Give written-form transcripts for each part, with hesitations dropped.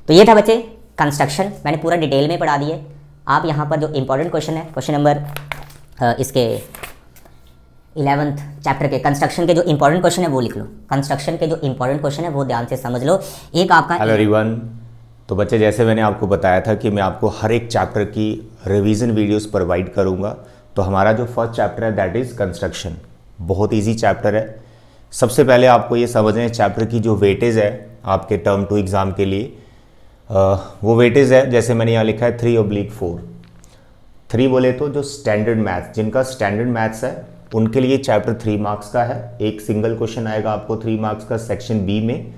तो ये था बच्चे कंस्ट्रक्शन, मैंने पूरा डिटेल में पढ़ा दिए। आप यहाँ पर जो इंपॉर्टेंट क्वेश्चन है, क्वेश्चन नंबर इसके 11th चैप्टर के कंस्ट्रक्शन के जो इंपॉर्टेंट क्वेश्चन है वो लिख लो। कंस्ट्रक्शन के जो इंपॉर्टेंट क्वेश्चन है वो ध्यान से समझ लो। एक आपका हेलो एवरीवन। तो बच्चे जैसे मैंने आपको बताया था कि मैं आपको हर एक चैप्टर की रिवीजन वीडियोस प्रोवाइड करूंगा। तो हमारा जो फर्स्ट चैप्टर है दैट इज़ कंस्ट्रक्शन। बहुत इजी चैप्टर है। सबसे पहले आपको ये समझना है चैप्टर की जो वेटेज है आपके टर्म 2 एग्ज़ाम के लिए, वो वेटेज है जैसे मैंने यहाँ लिखा है 3/4। 3 बोले तो जो स्टैंडर्ड मैथ्स, जिनका स्टैंडर्ड मैथ्स है उनके लिए चैप्टर 3 मार्क्स का है। एक सिंगल क्वेश्चन आएगा आपको 3 मार्क्स का सेक्शन बी में,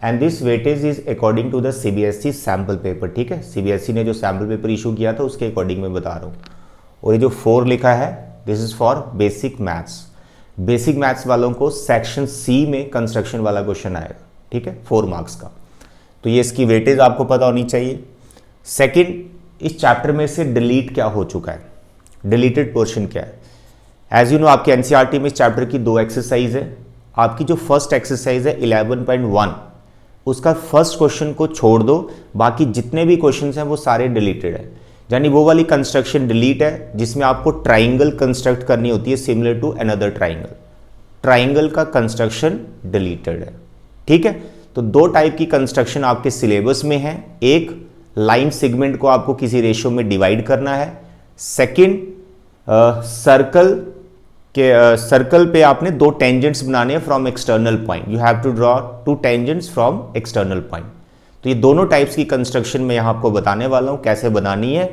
and this weightage is according to the CBSE sample paper. ठीक है, सीबीएसई ने जो सैम्पल पेपर इशू किया था उसके अकॉर्डिंग मैं बता रहा हूँ। और ये जो 4 लिखा है this is for basic maths. Basic maths वालों को सेक्शन सी में कंस्ट्रक्शन वाला क्वेश्चन आएगा। ठीक है, 4 मार्क्स का। तो ये इसकी वेटेज आपको पता होनी चाहिए। सेकेंड, इस चैप्टर में से डिलीट क्या हो चुका है, डिलीटेड पोर्शन क्या है। एज यू नो आपके एनसीईआरटी में इस चैप्टर की 2 एक्सरसाइज है। आपकी जो फर्स्ट एक्सरसाइज है 11.1, उसका फर्स्ट क्वेश्चन को छोड़ दो, बाकी जितने भी क्वेश्चन हैं वो सारे डिलीटेड है। यानी वो वाली कंस्ट्रक्शन डिलीट है जिसमें आपको ट्राइंगल कंस्ट्रक्ट करनी होती है similar to another triangle. Triangle का कंस्ट्रक्शन डिलीटेड है। ठीक है, तो 2 टाइप की कंस्ट्रक्शन आपके सिलेबस में है। एक, लाइन सेगमेंट को आपको किसी रेशियो में डिवाइड करना है। सेकंड, सर्कल पे आपने 2 टेंजेंट्स बनाने हैं from external point. You have to draw 2 tangents from external point. तो ये दोनों टाइप्स की कंस्ट्रक्शन मैं यहाँ आपको बताने वाला हूँ कैसे बनानी है।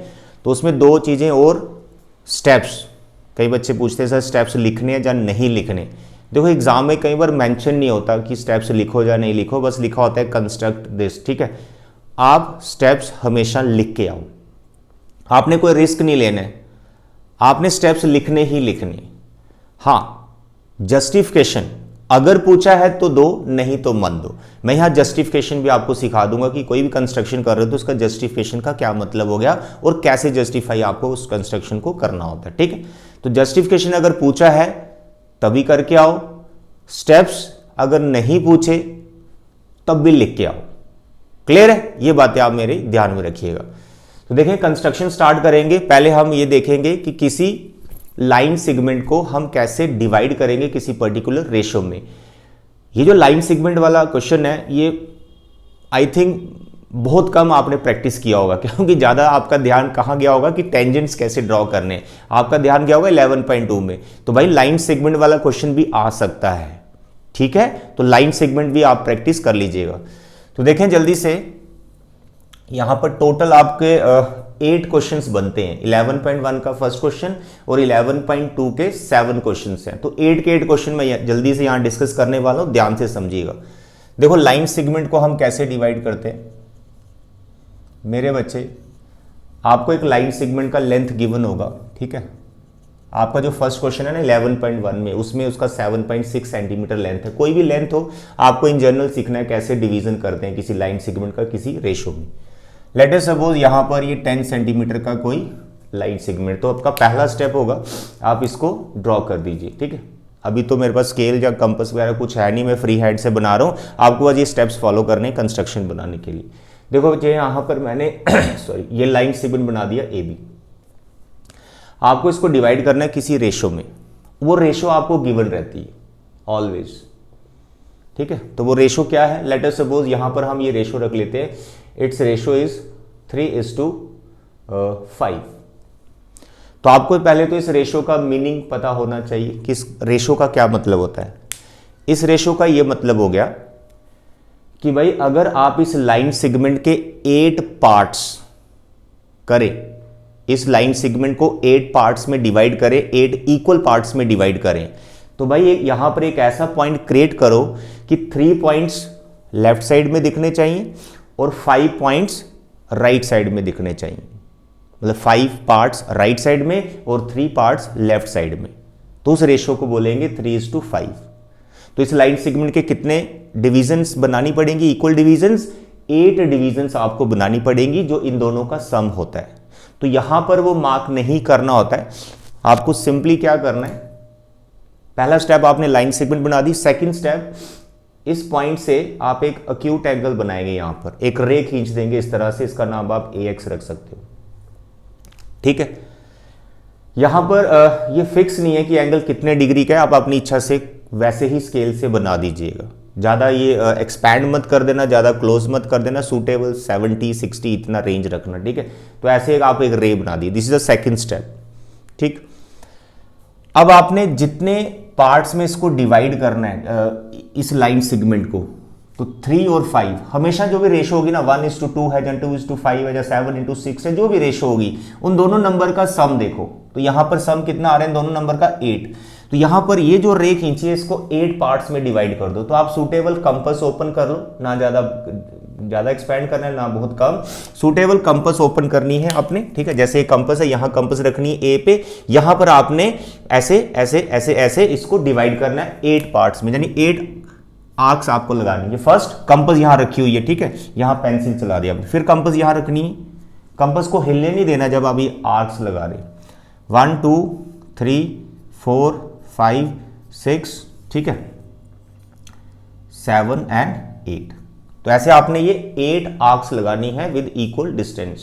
तो उसमें 2 चीज़ें और स्टेप्स, कई बच्चे पूछते हैं सर स्टेप्स लिखने हैं या नहीं लिखने। देखो एग्जाम में कई बार मेंशन नहीं होता कि स्टेप्स लिखो या नहीं लिखो, बस लिखा होता है कंस्ट्रक्ट दिस। ठीक है, आप स्टेप्स हमेशा लिख के आओ, आपने कोई रिस्क नहीं लेना है, आपने स्टेप्स लिखने ही लिखने। हाँ, जस्टिफिकेशन अगर पूछा है तो दो, नहीं तो मत दो। मैं यहां जस्टिफिकेशन भी आपको सिखा दूंगा कि कोई भी कंस्ट्रक्शन कर रहे हो तो उसका जस्टिफिकेशन का क्या मतलब हो गया और कैसे जस्टिफाई आपको उस कंस्ट्रक्शन को करना होता है। ठीक है, तो जस्टिफिकेशन अगर पूछा है तभी करके आओ, स्टेप्स अगर नहीं पूछे तब भी लिख के आओ। क्लियर है, ये बातें आप मेरे ध्यान में रखिएगा। तो देखें कंस्ट्रक्शन स्टार्ट करेंगे। पहले हम ये देखेंगे कि किसी लाइन सेगमेंट को हम कैसे डिवाइड करेंगे किसी पर्टिकुलर रेशियो में। ये जो लाइन सेगमेंट वाला क्वेश्चन है ये आई थिंक बहुत कम आपने प्रैक्टिस किया होगा, क्योंकि ज़्यादा आपका ध्यान कहाँ गया होगा कि टेंजेंट्स कैसे ड्रॉ करने, आपका ध्यान गया होगा 11.2 में। तो भाई लाइन सेगमेंट वाला क्वेश्चन भी आ सकता है। ठीक है, तो लाइन सेगमेंट भी आप प्रैक्टिस कर लीजिएगा। तो देखें जल्दी से, यहां पर टोटल आपके 8 क्वेश्चंस बनते हैं। 11.1 का फर्स्ट क्वेश्चन और 11.2 के 7 क्वेश्चंस हैं। तो 8 के 8 क्वेश्चन मैं जल्दी से यहां डिस्कस करने वाला हूं, ध्यान से समझिएगा। देखो लाइन सेगमेंट को हम कैसे डिवाइड करते हैं मेरे बच्चे। आपको एक लाइन सेगमेंट का लेंथ गिवन होगा। ठीक है, आपका जो फर्स्ट क्वेश्चन है ना 11.1 में, उसमें उसका 7.6 सेंटीमीटर लेंथ है। कोई भी लेंथ हो, आपको इन जनरल सीखना है कैसे डिवीजन करते हैं किसी लाइन सेगमेंट का किसी रेशो में। लेट अस सपोज यहां पर ये 10 सेंटीमीटर का कोई लाइन सेगमेंट, तो आपका पहला स्टेप होगा आप इसको ड्रॉ कर दीजिए। ठीक है, अभी तो मेरे पास स्केल या कंपास वगैरह कुछ है नहीं, मैं फ्री हैंड से बना रहा हूं। आपको बस ये स्टेप्स फॉलो करने कंस्ट्रक्शन बनाने के लिए। देखो बच्चे यहां पर मैंने सॉरी ये लाइन सेगमेंट बना दिया ए बी। आपको इसको डिवाइड करना है किसी रेशो में, वो रेशो आपको गिवन रहती है ऑलवेज। ठीक है, तो वो रेशो क्या है, लेट अस सपोज यहां पर हम ये रेशो रख लेते हैं, इट्स रेशो इज 3:5। तो आपको पहले तो इस रेशो का मीनिंग पता होना चाहिए कि इस रेशो का क्या मतलब होता है। इस रेशो का ये मतलब हो गया कि भाई अगर आप इस लाइन सेगमेंट के 8 पार्ट्स करें, इस लाइन सेगमेंट को 8 पार्ट्स में डिवाइड करें, 8 इक्वल पार्ट्स में डिवाइड करें, तो भाई यहां पर एक ऐसा पॉइंट क्रिएट करो कि 3 पॉइंट्स लेफ्ट साइड में दिखने चाहिए और 5 पॉइंट्स राइट साइड में दिखने चाहिए। मतलब 5 पार्ट्स राइट साइड में और 3 पार्ट्स लेफ्ट साइड में। तो उस रेशो को बोलेंगे 3:5। तो इस लाइन सेगमेंट के कितने डिविजन्स बनानी पड़ेंगी, इक्वल डिविजन्स, 8 डिविजन्स आपको बनानी पड़ेंगी जो इन दोनों का सम होता है। तो यहां पर वो मार्क नहीं करना होता है, आपको सिंपली क्या करना है, पहला स्टेप आपने लाइन सेगमेंट बना दी। सेकंड स्टेप इस पॉइंट से आप एक अक्यूट एंगल बनाएंगे, यहां पर एक रे खींच देंगे इस तरह से, इसका नाम आप AX रख सकते हो। ठीक है, यहां पर ये फिक्स नहीं है कि एंगल कितने डिग्री का है, आप अपनी इच्छा से वैसे ही स्केल से बना दीजिएगा। ज़्यादा ये एक्सपैंड मत कर देना, ज़्यादा क्लोज मत कर देना, सूटेबल 70 60 इतना रेंज रखना। ठीक है, तो ऐसे आप एक रे बना दी, this is the second step. ठीक, अब आपने जितने पार्ट्स में इसको डिवाइड करना है इस लाइन सेगमेंट को, तो 3 और 5 हमेशा जो भी रेशो होगी ना, 1:2 है, या 2:5 है, या 7:6 है, जो भी रेशो होगी उन दोनों नंबर का सम देखो। तो यहां पर सम कितना आ रहा है दोनों नंबर का 8। तो यहां पर ये जो रे खींची है इसको 8 पार्ट्स में डिवाइड कर दो। तो आप सूटेबल कंपास ओपन कर लो, ना ज्यादा एक्सपैंड करना है ना बहुत कम, सूटेबल कंपास ओपन करनी है आपने। ठीक है, जैसे कंपास है, यहां कंपास रखनी है ए पे, यहां पर आपने ऐसे ऐसे ऐसे ऐसे इसको डिवाइड करना है 8 पार्ट्स में, यानी 8 आर्क्स आपको लगानी है। फर्स्ट कंपास यहां रखी हुई है, ठीक है, यहां पेंसिल चला दिया, फिर कंपास यहां रखनी है, कंपास को हिलने नहीं देना जब आप ये आर्क्स लगा रहे। 1 2 3 4 5 6, ठीक है, 7 एंड 8। तो ऐसे आपने ये 8 आर्क्स लगानी है विद इक्वल डिस्टेंस,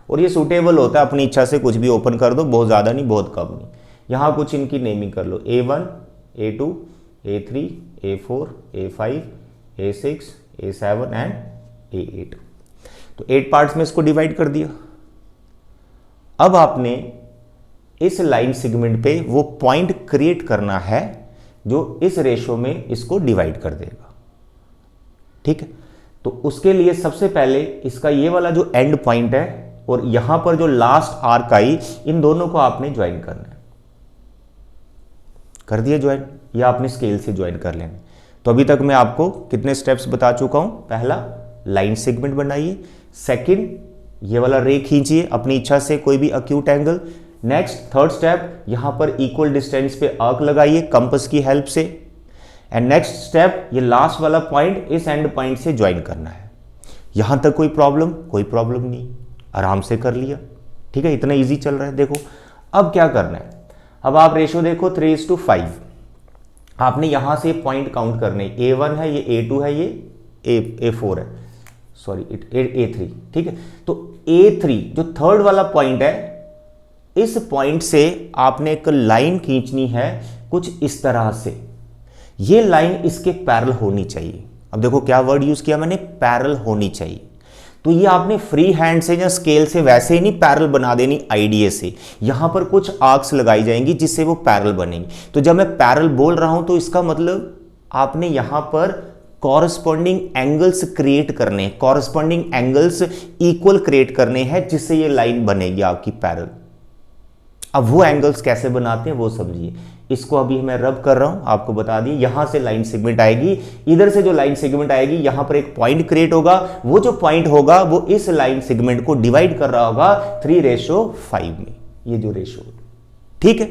और ये सूटेबल होता है, अपनी इच्छा से कुछ भी ओपन कर दो, बहुत ज़्यादा नहीं बहुत कम नहीं। यहाँ कुछ इनकी नेमिंग कर लो, A1 A2 A3 A4 A5 A6 A7 and A8। तो 8 पार्ट्स में इसको डिवाइड कर दिया। अब आपने इस लाइन सेगमेंट पे वो पॉइंट क्रिएट करना है जो इस रेशो में इसको डिवाइड कर देगा। ठीक है, तो उसके लिए सबसे पहले इसका ये वाला जो एंड पॉइंट है और यहां पर जो लास्ट आर्क आई, इन दोनों को आपने ज्वाइन करना है। कर दिया ज्वाइन, या आपने स्केल से ज्वाइन कर लेना। तो अभी तक मैं आपको कितने स्टेप्स बता चुका हूं। पहला, लाइन सेगमेंट बनाइए। सेकंड, ये वाला रे खींचिए अपनी इच्छा से कोई भी acute angle. Next, third step, यहां पर इक्वल डिस्टेंस पे आर्क लगाइए कंपास की हेल्प से। एंड नेक्स्ट स्टेप, ये लास्ट वाला पॉइंट इस एंड पॉइंट से ज्वाइन करना है। यहां तक कोई प्रॉब्लम नहीं, आराम से कर लिया। ठीक है, इतना इजी चल रहा है। देखो अब क्या करना है, अब आप रेशो देखो 3:5। आपने यहां से पॉइंट काउंट करने, A1 है, ये A2 है, ये A4 है, सॉरी A3। ठीक है, तो A3 जो थर्ड वाला पॉइंट है, इस पॉइंट से आपने एक लाइन खींचनी है कुछ इस तरह से। ये लाइन इसके पैरेलल होनी चाहिए। अब देखो क्या वर्ड यूज किया मैंने, पैरेलल होनी चाहिए। तो ये आपने फ्री हैंड से या स्केल से वैसे ही नहीं पैरेलल बना देनी, आईडिया से। यहां पर कुछ आर्क्स लगाई जाएंगी जिससे वो पैरेलल बनेंगी। तो जब मैं पैरेलल बोल रहा हूं तो इसका मतलब आपने यहां पर कॉरस्पॉन्डिंग एंगल्स क्रिएट करने, कॉरस्पॉन्डिंग एंगल्स इक्वल क्रिएट करने हैं, जिससे ये लाइन बनेगी आपकी पैरेलल। अब वो एंगल्स कैसे बनाते हैं वो समझिए। इसको अभी मैं रब कर रहा हूं, आपको बता दिए। यहां से लाइन सेगमेंट आएगी, इधर से जो लाइन सेगमेंट आएगी, यहां पर एक पॉइंट क्रिएट होगा। वो जो पॉइंट होगा वो इस लाइन सेगमेंट को डिवाइड कर रहा होगा 3:5 में, ये जो रेशो। ठीक है,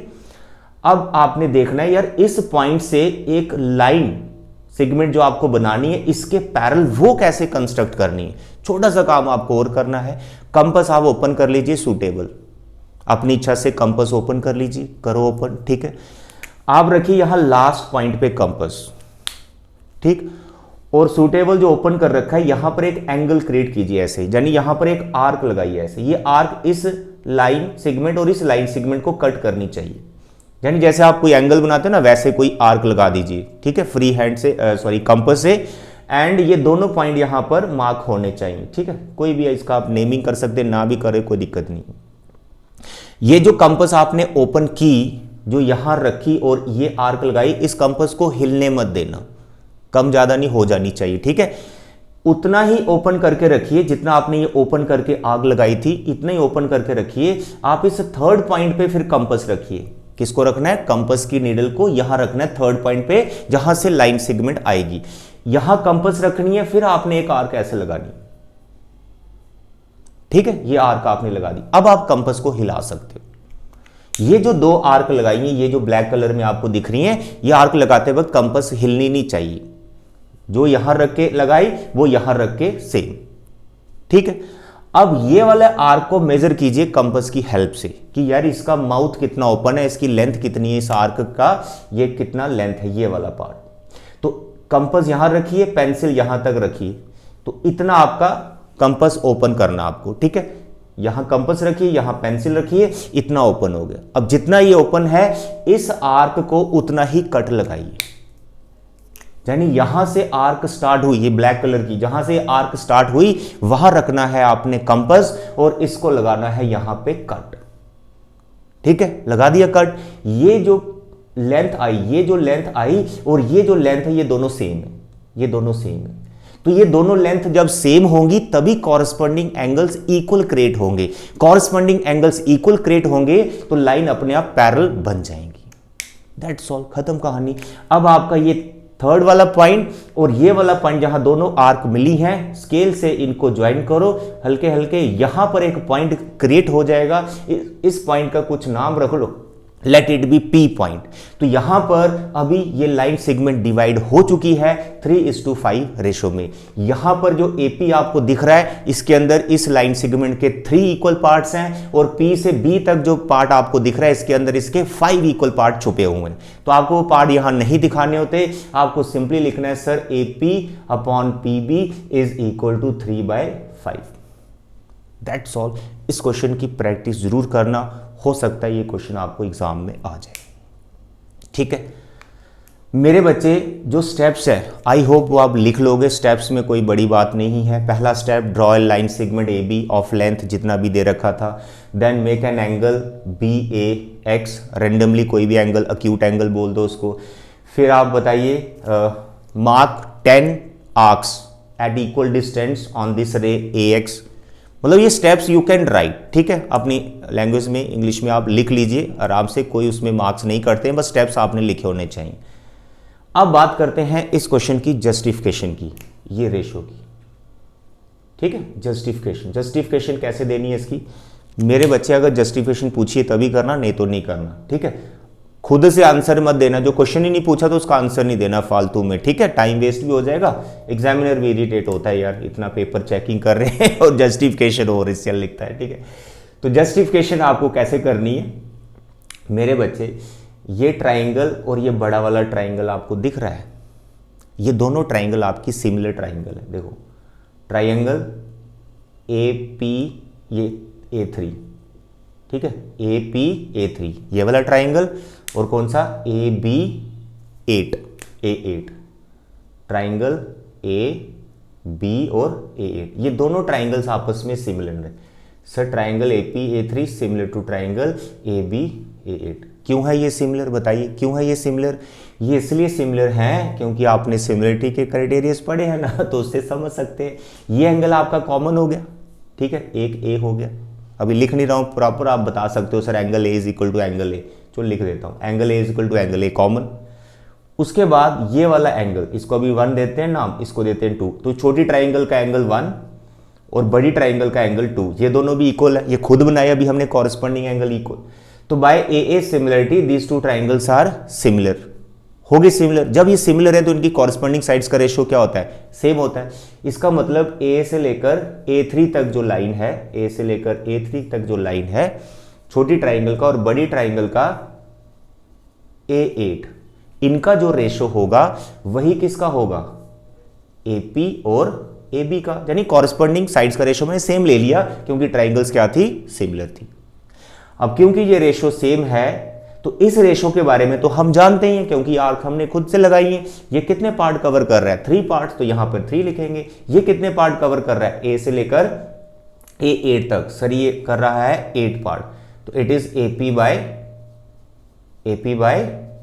अब आपने देखना है यार इस पॉइंट से एक लाइन सेगमेंट जो आपको बनानी है, इसके पैरेलल वो कैसे कंस्ट्रक्ट करनी है। छोटा सा काम आपको और करना है। कंपास आप ओपन कर लीजिए, सूटेबल अपनी इच्छा से कंपास ओपन कर लीजिए, करो ओपन। ठीक है, आप रखिए यहां लास्ट पॉइंट पे कंपास। ठीक, और सूटेबल जो ओपन कर रखा है, यहां पर एक एंगल क्रिएट कीजिए ऐसे, यानी यहां पर एक आर्क लगाइए ऐसे। ये आर्क इस लाइन सेगमेंट और इस लाइन सेगमेंट को कट करनी चाहिए, यानी जैसे आप कोई एंगल बनाते हो ना, वैसे कोई आर्क लगा दीजिए। ठीक है, फ्री हैंड से, सॉरी कंपास से। एंड ये दोनों पॉइंट यहां पर मार्क होने चाहिए। ठीक है, कोई भी इसका आप नेमिंग कर सकते हैं, ना भी करे कोई दिक्कत नहीं। ये जो कंपास आपने ओपन की, जो यहां रखी और ये आर्क लगाई, इस कंपास को हिलने मत देना, कम ज्यादा नहीं हो जानी चाहिए। ठीक है, उतना ही ओपन करके रखिए जितना आपने ये ओपन करके आग लगाई थी, इतना ही ओपन करके रखिए। आप इस थर्ड पॉइंट पे फिर कंपास रखिए। किसको रखना है, कंपास की नीडल को यहां रखना है थर्ड पॉइंट पे, जहां से लाइन सेगमेंट आएगी। यहां कंपास रखनी है, फिर आपने एक आर्क ऐसे लगानी। ठीक है, ये आर्क आपने लगा दी। अब आप कंपास को हिला सकते हो। ये जो 2 आर्क लगाई हैं, ये जो ब्लैक कलर में आपको दिख रही हैं, ये आर्क लगाते वक्त कंपास हिलनी नहीं चाहिए। जो यहां रख के लगाई वो यहां रख के सेम। ठीक है, अब ये वाले आर्क को मेजर कीजिए कंपास की हेल्प से कि यार इसका माउथ कितना ओपन है, इसकी लेंथ कितनी है, इस आर्क का ये कितना लेंथ है, ये वाला पार्ट। तो कंपास यहां रखिए, पेंसिल यहां तक रखिए, तो इतना आपका कंपास ओपन करना आपको, ठीक है। यहां कंपास रखिए, यहां पेंसिल रखिए, इतना ओपन हो गया। अब जितना ये ओपन है, इस आर्क को उतना ही कट लगाइए, यानी यहां से आर्क स्टार्ट हुई, ये ब्लैक कलर की जहां से आर्क स्टार्ट हुई वहां रखना है आपने कंपास और इसको लगाना है यहां पे कट, ठीक है। लगा दिया कट। ये जो लेंथ आई, ये जो लेंथ आई और ये जो लेंथ है, ये दोनों सेम है, ये दोनों सेम है। तो ये दोनों लेंथ जब सेम होंगी तभी कॉरस्पॉन्डिंग एंगल्स इक्वल क्रिएट होंगे। कॉरस्पॉन्डिंग एंगल्स इक्वल क्रिएट होंगे तो लाइन अपने आप पैरेलल बन जाएंगी। दैट्स ऑल, खत्म कहानी। अब आपका ये थर्ड वाला पॉइंट और ये वाला पॉइंट जहां दोनों आर्क मिली हैं, स्केल से इनको ज्वाइन करो हल्के हल्के, यहां पर एक पॉइंट क्रिएट हो जाएगा। इस पॉइंट का कुछ नाम रख लो, let it be P point. तो यहां पर अभी ये लाइन सेगमेंट डिवाइड हो चुकी है 3:5 रेशो में। यहां पर जो एपी आपको दिख रहा है, इसके अंदर इस लाइन सेगमेंट के 3 इक्वल पार्ट्स हैं और पी से बी तक जो पार्ट आपको दिख रहा है, इसके अंदर इसके 5 इक्वल पार्ट छुपे हुए हैं। तो आपको वो पार्ट यहां नहीं दिखाने होते, आपको सिंपली लिखना है sir AP upon PB is equal to 3/5। That's all. इस क्वेश्चन की प्रैक्टिस जरूर करना, हो सकता है ये क्वेश्चन आपको एग्जाम में आ जाए, ठीक है। मेरे बच्चे जो स्टेप्स है, आई होप वो आप लिख लोगे। स्टेप्स में कोई बड़ी बात नहीं है। पहला step, draw a line segment A B of length जितना भी दे रखा था। Then make an angle B A X, randomly कोई भी एंगल, अक्यूट एंगल बोल दो उसको। फिर आप बताइए mark 10 arcs at equal distance on this ray A x. मतलब ये स्टेप्स यू कैन राइट, ठीक है, अपनी लैंग्वेज में, इंग्लिश में आप लिख लीजिए आराम से, कोई उसमें मार्क्स नहीं करते हैं, बस स्टेप्स आपने लिखे होने चाहिए। अब बात करते हैं इस क्वेश्चन की जस्टिफिकेशन की, ये रेशो की, ठीक है। जस्टिफिकेशन कैसे देनी है इसकी? मेरे बच्चे अगर जस्टिफिकेशन पूछिए तभी करना, नहीं तो नहीं करना, ठीक है। खुद से आंसर मत देना, जो क्वेश्चन ही नहीं पूछा तो उसका आंसर नहीं देना फालतू में, ठीक है। टाइम वेस्ट भी हो जाएगा, एग्जामिनर भी इरिटेट होता है, यार इतना पेपर चेकिंग कर रहे हैं और जस्टिफिकेशन ओरिजिनल लिखता है, ठीक है। तो जस्टिफिकेशन आपको कैसे करनी है मेरे बच्चे? ये ट्राइंगल और ये बड़ा वाला ट्राइंगल आपको दिख रहा है, ये दोनों ट्राइंगल आपकी सिमिलर ट्राइंगल है। देखो ट्राइंगल ए पी, ये A3, ठीक है, AP A3 ये वाला ट्राइंगल, और कौन सा AB8, A8 ट्राइंगल AB और A8, ये दोनों ट्राइंगल्स आपस में सिमिलर है। Sir triangle AP A3 similar to triangle AB A8। क्यों है ये सिमिलर, बताइए क्यों है ये सिमिलर? ये इसलिए सिमिलर हैं क्योंकि आपने सिमिलरिटी के क्राइटेरियाज पढ़े हैं ना, तो उससे समझ सकते हैं। ये एंगल आपका कॉमन हो गया, ठीक है, एक A हो गया। अभी लिख नहीं रहा हूं प्रॉपर, आप बता सकते हो sir angle A is equal to angle A, चलो लिख देता हूं, angle A is equal to angle A common. उसके बाद ये वाला एंगल, इसको अभी 1 देते हैं नाम, इसको देते हैं 2, तो छोटी ट्राइंगल का एंगल 1 और बड़ी ट्राइंगल का एंगल 2, ये दोनों भी इक्वल है, ये खुद बनाया अभी हमने कॉरस्पॉन्डिंग एंगल इक्वल। तो by A similarity these two triangles are similar, हो गए सिमिलर। जब ये सिमिलर है तो इनकी कॉरस्पॉन्डिंग साइड्स का रेशियो क्या होता है? सेम होता है। इसका मतलब ए से लेकर A3 तक जो लाइन है, ए से लेकर A3 तक जो लाइन है छोटी ट्राइंगल का और बड़ी ट्राइंगल का A8, इनका जो रेशियो होगा वही किसका होगा? AP और AB का, यानी कॉरस्पॉन्डिंग साइड्स का रेशियो मैंने सेम ले लिया क्योंकि ट्राइंगल्स क्या थी? सिमिलर थी। अब क्योंकि ये रेशियो सेम है तो इस रेशो के बारे में तो हम जानते ही हैं क्योंकि आर्क हमने खुद से लगाई है। ये कितने पार्ट कवर कर रहा है? 3 पार्ट, तो यहां पर 3 लिखेंगे। ये कितने पार्ट कवर कर रहा है? ए से लेकर A8 तक, सर ये कर रहा है 8 पार्ट, तो it is AP by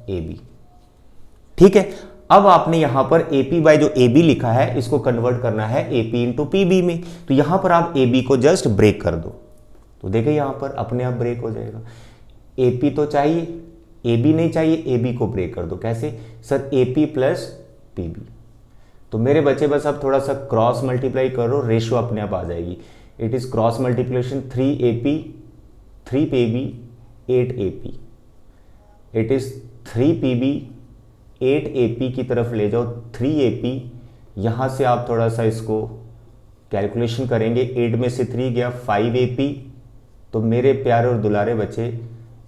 AB, ठीक है। अब आपने यहां पर AP बाय जो AB लिखा है इसको कन्वर्ट करना है AP इंटू PB में, तो यहां पर आप AB को जस्ट ब्रेक कर दो, तो देखिए यहां पर अपने आप ब्रेक हो जाएगा। AP तो चाहिए, AB नहीं चाहिए, AB को ब्रेक कर दो। कैसे? Sir AP plus PB। तो मेरे बच्चे बस अब थोड़ा सा क्रॉस मल्टीप्लाई करो, रेशियो अपने आप आ जाएगी। It is cross multiplication 3AP 3PB 8AP, it is 3PB 8AP की तरफ ले जाओ 3AP। यहां से आप थोड़ा सा इसको कैलकुलेशन करेंगे, 8 में से 3 गया 5AP। तो मेरे प्यारे और दुलारे बच्चे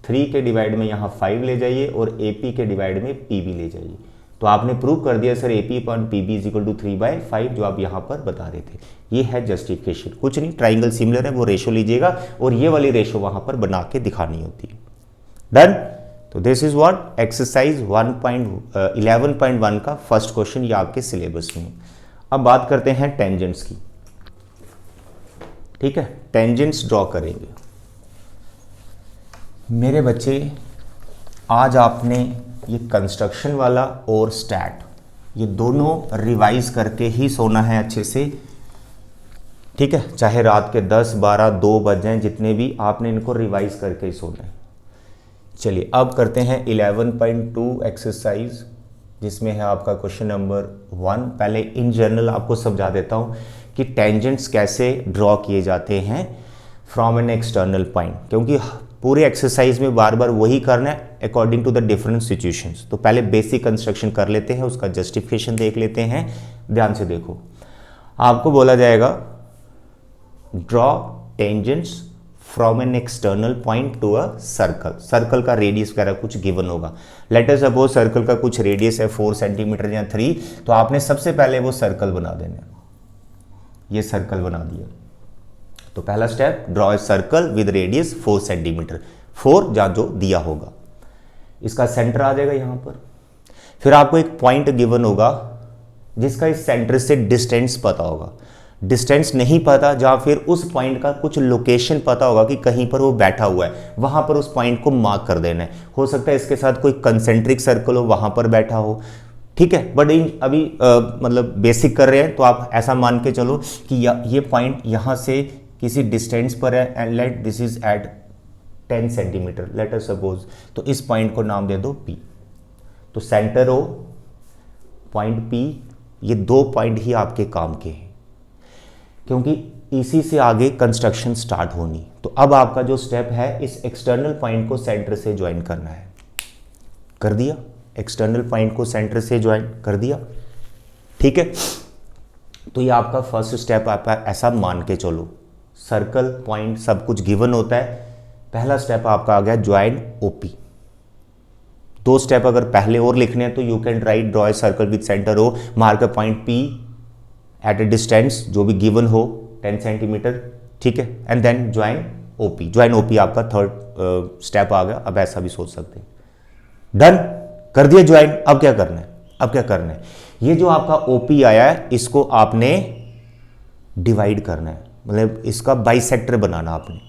3 के डिवाइड में यहाँ 5 ले जाइए और AP के डिवाइड में PB ले जाइए। तो आपने प्रूव कर दिया sir AP upon PB is equal to 3/5 जो आप यहाँ पर बता रहे थे। ये है जस्टिफिकेशन, कुछ नहीं, ट्राइंगल सिमिलर है, वो रेशो लीजिएगा और ये वाली रेशो वहाँ पर बना के दिखानी होती है। डन। तो दिस इज व्हाट एक्सरसाइज 11.1 का फर्स्ट क्वेश्चन, ये आपके सिलेबस में। अब बात करते हैं टेंजेंट्स की। ठीक है, टेंजेंट्स ड्रॉ करेंगे। मेरे बच्चे आज आपने ये कंस्ट्रक्शन वाला और स्टैट ये दोनों रिवाइज करके ही सोना है अच्छे से। ठीक है, चाहे रात के 10, 12, 2 बज जाएं, जितने भी आपने इनको रिवाइज करके ही सोना है। चलिए अब करते हैं 11.2 एक्सरसाइज, जिसमें है आपका क्वेश्चन नंबर 1। पहले इन जनरल आपको समझा देता हूँ कि टेंजेंट्स कैसे ड्रॉ किए जाते हैं फ्रॉम एन एक्सटर्नल पॉइंट, क्योंकि पूरे एक्सरसाइज में बार बार वही करना है according to the different situations. तो पहले बेसिक कंस्ट्रक्शन कर लेते हैं, उसका जस्टिफिकेशन देख लेते हैं। ध्यान से देखो, आपको बोला जाएगा draw tangents from an external point to a circle. Circle का रेडियस वगैरह कुछ गिवन होगा। लेट अस सपोज सर्कल का कुछ रेडियस है 4 सेंटीमीटर या 3, तो आपने सबसे पहले वो सर्कल बना देना। ये सर्कल बना दिया, तो पहला step draw a circle with radius 4 centimetre, 4 जहां जो दिया होगा, इसका सेंटर आ जाएगा यहां पर। फिर आपको एक पॉइंट गिवन होगा जिसका इस सेंटर से डिस्टेंस पता होगा। डिस्टेंस नहीं पता, जहां फिर उस पॉइंट का कुछ लोकेशन पता होगा कि कहीं पर वो बैठा हुआ है, वहां पर उस पॉइंट को मार्क कर देना है। हो सकता है इसके साथ कोई कंसेंट्रिक सर्कल हो, वहां पर बैठा हो। ठीक है, बट अभी मतलब बेसिक कर रहे हैं, तो आप ऐसा मान के चलो कि ये पॉइंट यहां से किसी डिस्टेंस पर है and let this is at 10 centimetre, let us suppose. तो इस पॉइंट को नाम दे दो P। तो सेंटर O, पॉइंट P, ये 2 पॉइंट ही आपके काम के हैं, क्योंकि इसी से आगे कंस्ट्रक्शन स्टार्ट होनी। तो अब आपका जो स्टेप है, इस एक्सटर्नल पॉइंट को सेंटर से ज्वाइन करना है। कर दिया, एक्सटर्नल पॉइंट को सेंटर से ज्वाइन कर दिया। ठीक है, तो ये आपका फर्स्ट स्टेप आप ऐसा मान के चलो, सर्कल पॉइंट सब कुछ गिवन होता है। पहला स्टेप आपका आ गया ज्वाइन OP। 2 स्टेप अगर पहले और लिखने हैं तो you can write draw a circle with centre O, mark a point P at a distance जो भी गिवन हो 10 सेंटीमीटर। ठीक है, and then join OP। Join OP आपका थर्ड स्टेप आ गया। अब ऐसा भी सोच सकते हैं। डन, कर दिया ज्वाइन। अब क्या करना है? अब क्या करना है, ये जो आपका OP आया है इसको आपने डिवाइड करना है, मतलब इसका बाइसेक्टर बनाना आपने,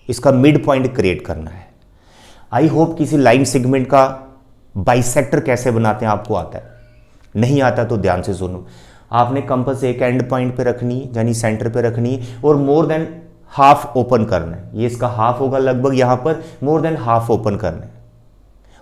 इसका मिड पॉइंट क्रिएट करना है। आई होप किसी लाइन सेगमेंट का बाइसेक्टर कैसे बनाते हैं आपको आता है। नहीं आता तो ध्यान से सुनो। आपने कंपास एक एंड पॉइंट पे रखनी है, यानी सेंटर पे रखनी है, और मोर देन हाफ ओपन करना है। ये इसका हाफ होगा लगभग, यहां पर मोर देन हाफ ओपन करना है,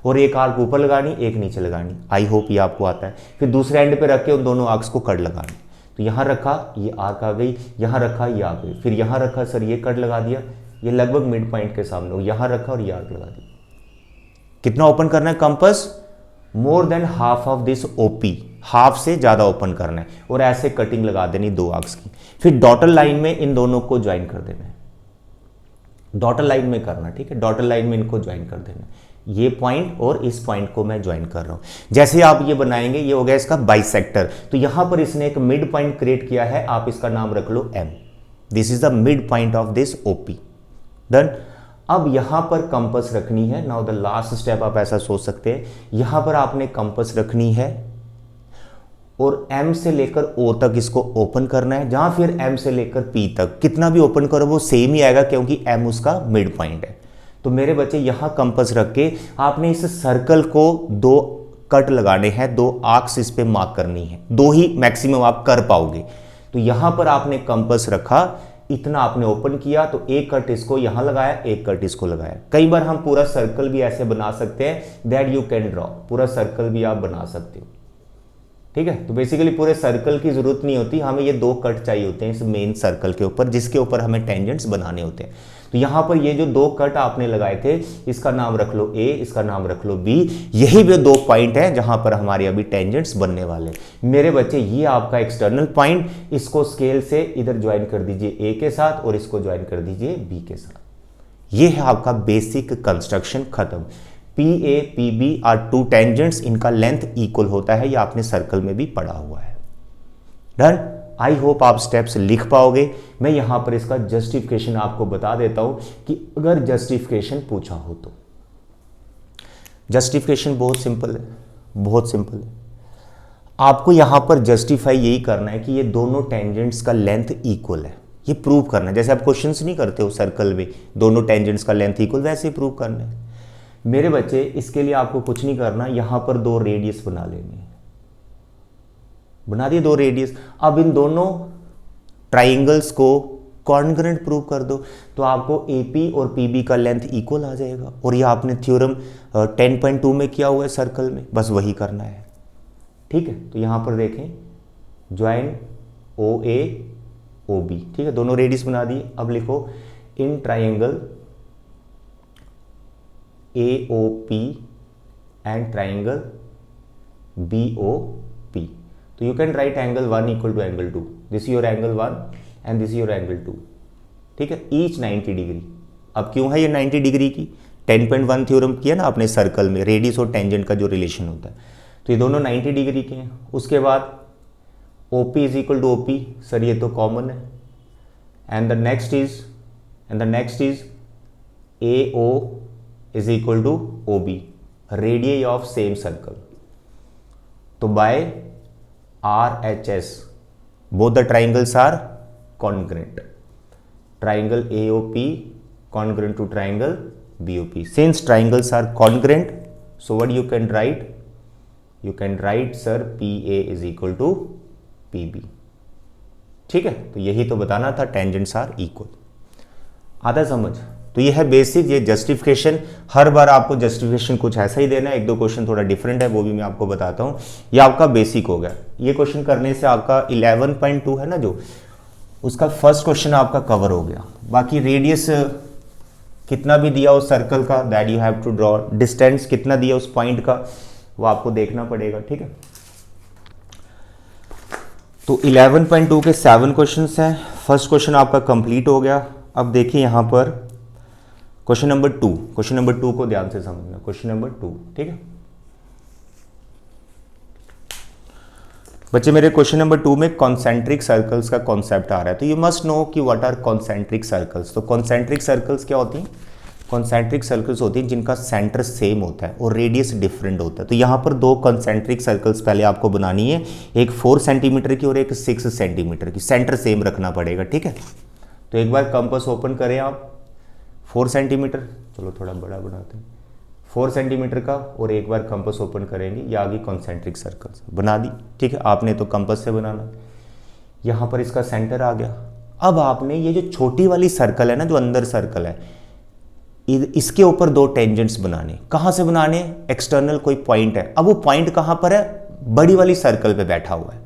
और एक आर्क ऊपर लगानी, एक नीचे लगानी। आई होप ये आपको आता है। फिर दूसरे एंड पे रख के उन दोनों आर्क्स को कट लगानी। तो यहां रखा, ये आर्क आ गई, यहां रखा, ये आ गई, फिर यहां रखा सर, ये कट लगा दिया, ये लगभग मिड पॉइंट के सामने हो, यहां रखा और ये आर्क लगा दिया। कितना ओपन करना है compass? More than half of this OP, half से ज्यादा ओपन करना है, और ऐसे कटिंग लगा देनी 2 आर्क्स की। फिर डॉटर लाइन में इन दोनों को ज्वाइन कर देना है, डॉटर लाइन में करना। ठीक है, डॉटर लाइन में इनको ज्वाइन कर देना। ये पॉइंट और इस पॉइंट को मैं ज्वाइन कर रहा हूं। जैसे आप ये बनाएंगे, ये हो गया इसका बाइसेक्टर। तो यहां पर इसने एक मिड पॉइंट क्रिएट किया है, आप इसका नाम रख लो M। This is the mid point of this OP। Done. अब यहां पर कंपास रखनी है। नाउ द लास्ट स्टेप आप ऐसा सोच सकते हैं, यहां पर आपने कंपास रखनी है और M से लेकर O तक इसको ओपन करना है, जहां फिर M से लेकर P तक कितना भी ओपन करो वो सेम ही आएगा, क्योंकि M उसका मिड पॉइंट है। तो मेरे बच्चे यहां कंपास रख के आपने इस सर्कल को 2 कट लगाने हैं, 2 आर्क्स इस पे मार्क करनी है। 2 ही मैक्सिमम आप कर पाओगे। तो यहां पर आपने कंपास रखा, इतना आपने ओपन किया, तो एक कट इसको यहां लगाया, एक कट इसको लगाया। कई बार हम पूरा सर्कल भी ऐसे बना सकते हैं, दैट यू कैन ड्रॉ, पूरा सर्कल भी आप बना सकते हो। ठीक है, तो बेसिकली पूरे सर्कल की जरूरत नहीं होती, हमें ये 2 कट चाहिए होते हैं इस मेन सर्कल के ऊपर, जिसके ऊपर हमें टेंजेंट्स बनाने होते हैं। तो यहां पर ये जो 2 कट आपने लगाए थे, इसका नाम रख लो A, इसका नाम रख लो B। यही भी 2 पॉइंट है जहां पर हमारे अभी टेंजेंट्स बनने वाले। मेरे बच्चे ये आपका एक्सटर्नल पॉइंट, इसको स्केल से इधर ज्वाइन कर दीजिए A के साथ, और इसको ज्वाइन कर दीजिए B के साथ। ये है आपका बेसिक कंस्ट्रक्शन खत्म। P A P B are two tangents, इनका लेंथ इक्वल होता है, ये आपने सर्कल में भी पढ़ा हुआ है। डन। आई होप आप स्टेप्स लिख पाओगे। मैं यहां पर इसका जस्टिफिकेशन आपको बता देता हूं कि अगर जस्टिफिकेशन पूछा हो तो। जस्टिफिकेशन बहुत सिंपल है, बहुत सिंपल है। आपको यहां पर जस्टिफाई यही करना है कि ये दोनों टेंजेंट्स का लेंथ इक्वल है, ये प्रूव करना है। जैसे आप क्वेश्चंस नहीं करते हो सर्कल में दोनों टेंजेंट्स का लेंथ इक्वल, वैसे ही प्रूव करना है। मेरे बच्चे, इसके लिए आपको कुछ नहीं करना, यहां पर दो रेडियस बना लेनी है। बना दिए दो रेडियस। अब इन दोनों ट्राइंगल्स को कॉन्ग्रुएंट प्रूव कर दो, तो आपको AP और PB का लेंथ इक्वल आ जाएगा। और ये आपने थ्योरम 10.2 में किया हुआ है सर्कल में, बस वही करना है। ठीक है, तो यहां पर देखें, ज्वाइन OA OB, ठीक है, दोनों रेडियस बना दिए। अब लिखो in triangle AOP and triangle BOP, तो you can write angle 1 equal to angle 2, this is your angle 1 and this is your angle 2, ठीक है, ईच 90 डिग्री। अब क्यों है ये 90 डिग्री की? 10.1 थ्योरम किया ना आपने सर्कल में, रेडियस और टेंजेंट का जो रिलेशन होता है, तो ये दोनों 90 डिग्री के हैं। उसके बाद OP is equal to OP, sir ये तो कॉमन है, and the next is AO is equal to OB, radius of same circle. तो by RHS both the triangles are congruent, triangle AOP congruent to triangle BOP. Since triangles are congruent, so what you can write? You can write sir PA is equal to PB, ठीक है। तो यही तो बताना था, tangents are equal. आता समझ? तो ये है बेसिक, ये जस्टिफिकेशन। हर बार आपको जस्टिफिकेशन कुछ ऐसा ही देना है, एक दो क्वेश्चन थोड़ा डिफरेंट है, वो भी मैं आपको बताता हूँ। ये आपका बेसिक हो गया। ये क्वेश्चन करने से आपका 11.2 है ना जो, उसका फर्स्ट क्वेश्चन आपका कवर हो गया। बाकी रेडियस कितना भी दिया उस सर्कल का, that you have to draw. Distance कितना दिया उस पॉइंट का, वो आपको देखना पड़ेगा, ठीक है। तो 11.2 के 7 क्वेश्चन हैं। फर्स्ट क्वेश्चन आपका कंप्लीट हो गया। अब देखिए यहां पर क्वेश्चन नंबर 2, क्वेश्चन नंबर 2 को ध्यान से समझना, क्वेश्चन नंबर 2, ठीक है बच्चे मेरे। क्वेश्चन नंबर 2 में कॉन्सेंट्रिक सर्कल्स का कॉन्सेप्ट आ रहा है, तो यू मस्ट नो कि व्हाट आर कॉन्सेंट्रिक सर्कल्स। तो कॉन्सेंट्रिक सर्कल्स क्या होती हैं? कॉन्सेंट्रिक सर्कल्स होती हैं जिनका सेंटर सेम होता है और रेडियस डिफरेंट होता है। तो यहाँ पर दो कॉन्सेंट्रिक सर्कल्स पहले आपको बनानी है, एक 4 सेंटीमीटर की और एक 6 सेंटीमीटर की। सेंटर सेम रखना पड़ेगा, ठीक है। तो एक बार कंपास ओपन करें आप, 4 सेंटीमीटर, चलो थोड़ा बड़ा बनाते हैं, 4 सेंटीमीटर का, और एक बार कंपास ओपन करेंगे, ये आ गई कॉन्सेंट्रिक सर्कल्स, बना दी, ठीक है। आपने तो कंपास से बनाना, यहाँ पर इसका सेंटर आ गया। अब आपने ये जो छोटी वाली सर्कल है ना, जो अंदर सर्कल है, इसके ऊपर दो टेंजेंट्स बनाने। कहाँ से बनाने? एक्सटर्नल कोई पॉइंट है। अब वो पॉइंट कहाँ पर है? बड़ी वाली सर्कल पे बैठा हुआ है,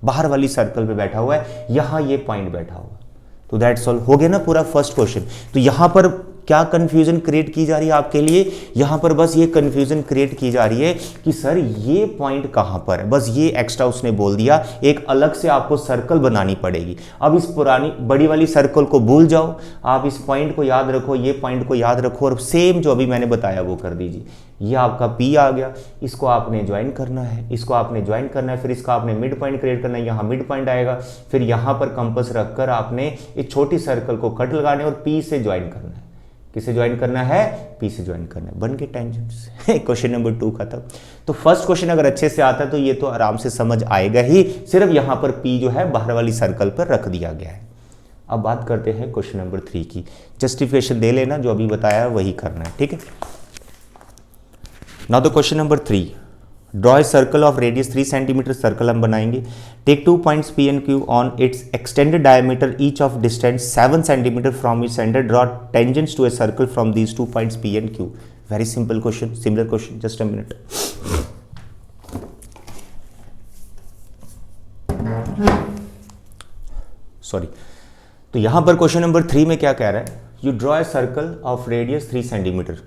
बाहर वाली सर्कल पे बैठा हुआ है, यहाँ ये पॉइंट बैठा हुआ है। तो दैट्स ऑल, हो गया ना पूरा फर्स्ट क्वेश्चन। तो यहाँ पर क्या कंफ्यूजन क्रिएट की जा रही है आपके लिए? यहाँ पर बस ये कंफ्यूजन क्रिएट की जा रही है कि सर ये पॉइंट कहाँ पर है, बस ये एक्स्ट्रा उसने बोल दिया। एक अलग से आपको सर्कल बनानी पड़ेगी। अब इस पुरानी बड़ी वाली सर्कल को भूल जाओ, आप इस पॉइंट को याद रखो, ये पॉइंट को याद रखो, और सेम जो अभी मैंने बताया वो कर दीजिए। ये आपका P आ गया, इसको आपने ज्वाइन करना है, इसको आपने ज्वाइन करना है, फिर इसका आपने मिड पॉइंट क्रिएट करना है, यहाँ मिड पॉइंट आएगा, फिर यहाँ पर कंपास रखकर आपने इस छोटी सर्कल को कट लगाने और P से ज्वाइन करना है। किसे ज्वाइन करना है? P से ज्वाइन करना है। बन के टेंजेंट्स। क्वेश्चन नंबर 2 खत्म। तो फर्स्ट क्वेश्चन अगर अच्छे से आता है तो ये तो आराम से समझ आएगा ही, सिर्फ यहाँ पर P जो है बाहर वाली सर्कल पर रख दिया गया है। अब बात करते हैं क्वेश्चन नंबर 3 की। जस्टिफिकेशन दे लेना, जो अभी बताया वही करना है, ठीक है। Now the question number 3, draw a circle of radius 3 centimetre. Circle हम बनाएंगे। Take 2 points P and Q on its extended diameter each of distance 7 centimetre from its centre. Draw tangents to a circle from these 2 points P and Q। Very simple question, similar question, just a minute. Sorry. तो यहां पर question number 3 में क्या कह रहा है? You draw a circle of radius 3 centimetre.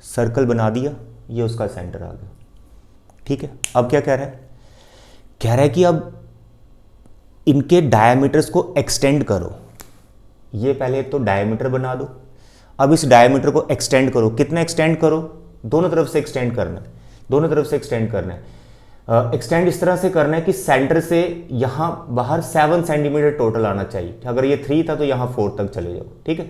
Circle बना दिया, ये उसका सेंटर आ गया, ठीक है। अब क्या कह रहा है? कह रहा है कि अब इनके डायमीटर्स को एक्सटेंड करो। ये पहले तो डायमीटर बना दो, अब इस डायमीटर को एक्सटेंड करो। कितना एक्सटेंड करो? दोनों तरफ से एक्सटेंड करना है, दोनों तरफ से एक्सटेंड करना है। एक्सटेंड इस तरह से करना है कि सेंटर से यहाँ बाहर 7 सेंटीमीटर टोटल आना चाहिए। अगर ये 3 था तो यहाँ 4 तक चले जाओ, ठीक है।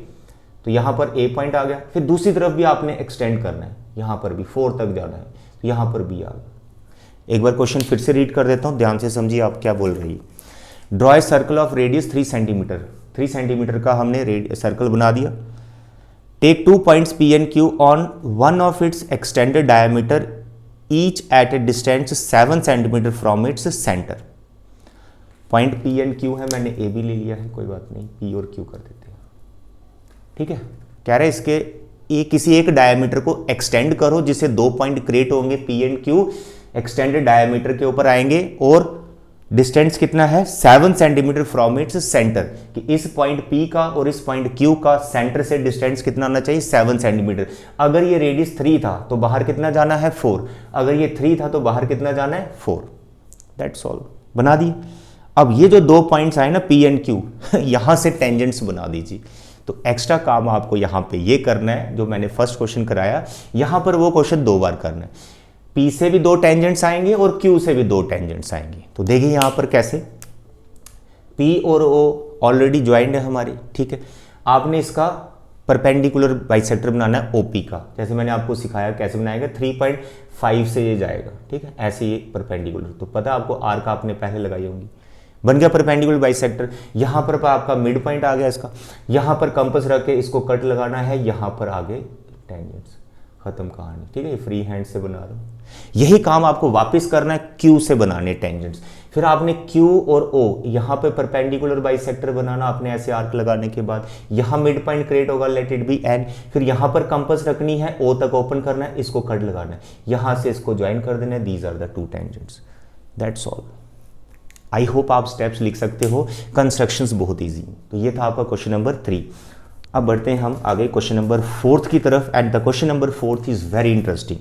तो यहाँ पर ए पॉइंट आ गया, फिर दूसरी तरफ भी आपने एक्सटेंड करना है, यहाँ पर भी 4 तक जाना है, तो यहाँ पर भी आ गया। एक बार क्वेश्चन फिर से रीड कर देता हूँ, ध्यान से समझिए आप क्या बोल रही है। Draw a circle of radius 3 centimetre, 3 centimetre का हमने सर्कल बना दिया। Take 2 points P and Q on one of its extended diameter each at a distance 7 centimetre from its centre. Point P and Q है, मैंने ए भी ले लिया है, कोई बात नहीं, पी और क्यू कर देते हैं, ठीक है। कह रहे इसके ये किसी एक डायमीटर को एक्सटेंड करो जिससे 2 पॉइंट क्रिएट होंगे, P and Q extended diameter के ऊपर आएंगे और डिस्टेंस कितना है 7 सेंटीमीटर फ्रॉम इट्स सेंटर, कि इस पॉइंट P का और इस पॉइंट Q का सेंटर से डिस्टेंस कितना आना चाहिए 7 सेंटीमीटर। अगर ये रेडियस 3 था तो बाहर कितना जाना है 4, अगर ये 3 था तो बाहर कितना जाना है 4। दैट्स ऑल, बना दिए। अब ये जो 2 पॉइंट्स आए ना P एंड Q, यहां से टेंजेंट्स बना दीजिए। तो एक्स्ट्रा काम आपको यहां पे ये करना है जो मैंने फर्स्ट क्वेश्चन कराया, यहां पर वो क्वेश्चन 2 बार करना है। P से भी 2 टेंजेंट्स आएंगे और Q से भी 2 टेंजेंट्स आएंगे। तो देखिए यहां पर कैसे, P और O ऑलरेडी ज्वाइंड है हमारी, ठीक है। आपने इसका परपेंडिकुलर बाइसेक्टर बनाना है OP का, जैसे मैंने आपको सिखाया कैसे बनाएगा, 3.5 से ये जाएगा, ठीक है, ऐसे ये परपेंडिकुलर। तो पता है आपको आर्क आपने पहले लगाई होंगी, बन गया परपेंडिकुलर बाइसेक्टर। यहां पर आपका मिड पॉइंट आ गया इसका, यहां पर कंपास रख के इसको कट लगाना है, यहां पर आगे टेंजेंट्स, खत्म कहानी, ठीक है। ये फ्री हैंड से बना रहा हूं। यही काम आपको वापस करना है Q से बनाने टेंजेंट्स। फिर आपने Q और O यहां पे परपेंडिकुलर बाइसेक्टर बनाना, आपने ऐसे आर्क लगाने के बाद यहां मिड पॉइंट क्रिएट होगा, लेट इट बी N। फिर यहां पर कंपास रखनी है, O तक ओपन करना है, इसको कट लगाना है, यहां से इसको ज्वाइन कर देना है। These are the 2 tangents, that's all. I hope आप स्टेप्स लिख सकते हो, कंस्ट्रक्शंस बहुत ईजी। तो ये था आपका क्वेश्चन नंबर 3। अब बढ़ते हैं हम आगे क्वेश्चन नंबर 4 की तरफ, and the question number 4 is very interesting,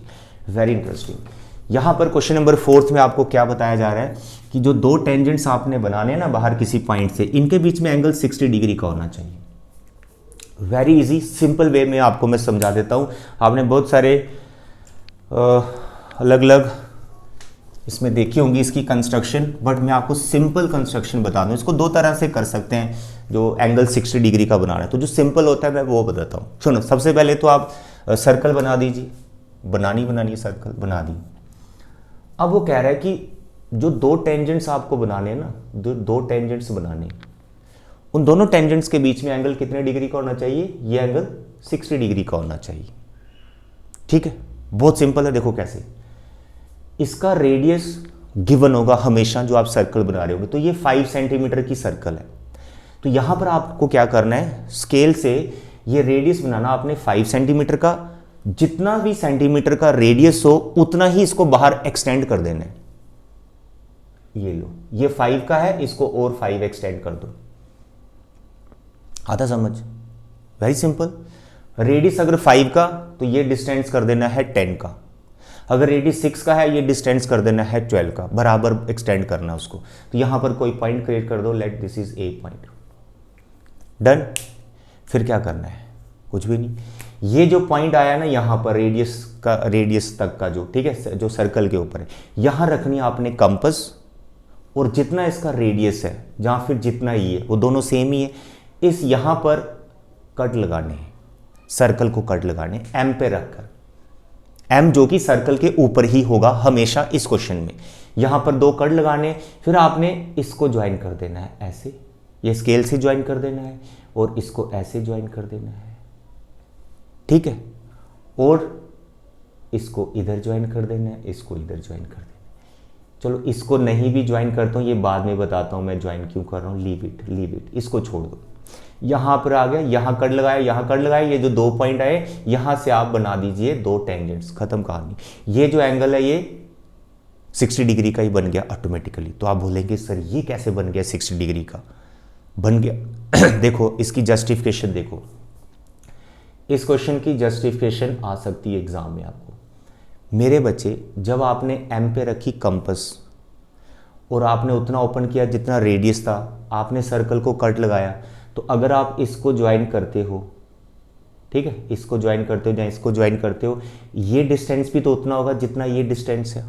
very interesting. यहां पर क्वेश्चन नंबर 4 में आपको क्या बताया जा रहा है कि जो 2 टेंजेंट्स आपने बनाने हैं ना बाहर किसी पॉइंट से, इनके बीच में एंगल 60 डिग्री का होना चाहिए। वेरी इजी, सिंपल वे में आपको मैं समझा देता हूं। आपने बहुत सारे अलग अलग इसमें देखी होंगी इसकी कंस्ट्रक्शन, बट मैं आपको सिंपल कंस्ट्रक्शन बता दूं। इसको 2 तरह से कर सकते हैं जो एंगल 60 डिग्री का बनाना है। तो जो सिंपल होता है मैं वो बताता हूँ। सुनो, सबसे पहले तो आप सर्कल बना दीजिए, बनानी सर्कल बना दी। अब वो कह रहा है कि जो 2 टेंजेंट्स आपको बनाने हैं ना, 2 टेंजेंट्स बनाने, उन दोनों टेंजेंट्स के बीच में एंगल कितने डिग्री का होना चाहिए? ये एंगल 60 डिग्री का होना चाहिए, ठीक है। बहुत सिंपल है, देखो कैसे। इसका रेडियस गिवन होगा हमेशा जो आप सर्कल बना रहे होगे। तो ये 5 सेंटीमीटर की सर्कल है, तो यहां पर आपको क्या करना है, स्केल से ये रेडियस बनाना आपने 5 सेंटीमीटर का। जितना भी सेंटीमीटर का रेडियस हो उतना ही इसको बाहर एक्सटेंड कर देना है। ये लो, ये 5 का है, इसको और 5 एक्सटेंड कर दो। आता समझ? Very simple. रेडियस अगर 5 का तो ये डिस्टेंस कर देना है 10 का। अगर रेडियस 6 का है, ये डिस्टेंस कर देना है 12 का, बराबर एक्सटेंड करना उसको। तो यहां पर कोई पॉइंट क्रिएट कर दो, late this is a point. Done. फिर क्या करना है? कुछ भी नहीं। ये जो पॉइंट आया ना यहां पर रेडियस तक का जो, ठीक है, जो सर्कल के ऊपर है, यहां रखनी आपने कंपास, और जितना इसका रेडियस है जहां फिर जितना ही है वो दोनों सेम ही है। इस यहां पर कट लगाने हैं, सर्कल को कट लगाने एम पे रखकर, एम जो कि सर्कल के ऊपर ही होगा हमेशा इस क्वेश्चन में। यहां पर 2 कट लगाने, फिर आपने इसको ज्वाइन कर देना है ऐसे, ये स्केल से ज्वाइन कर देना है, और इसको ऐसे ज्वाइन कर देना है, ठीक है, और इसको इधर ज्वाइन कर देना है, इसको इधर ज्वाइन कर देना है। चलो इसको नहीं भी ज्वाइन करता हूं, ये बाद में बताता हूं मैं ज्वाइन क्यों कर रहा हूं। लीव इट, इसको छोड़ दो। यहां पर आ गया, यहां कट लगाया, यहां कट लगाया, ये जो 2 पॉइंट आए यहां से आप बना दीजिए 2 टेंजेंट्स, खत्म कहानी। ये जो एंगल है ये 60 डिग्री का ही बन गया ऑटोमेटिकली। तो आप बोलेंगे सर ये कैसे बन गया 60 डिग्री का? बन गया देखो इसकी जस्टिफिकेशन देखो, इस क्वेश्चन की जस्टिफिकेशन आ सकती है एग्जाम में आपको। मेरे बच्चे, जब आपने एम पे रखी कंपास और आपने उतना ओपन किया जितना रेडियस था, आपने सर्कल को कट लगाया, तो अगर आप इसको ज्वाइन करते हो ठीक है, इसको ज्वाइन करते हो या इसको ज्वाइन करते हो, ये डिस्टेंस भी तो उतना होगा जितना ये डिस्टेंस है।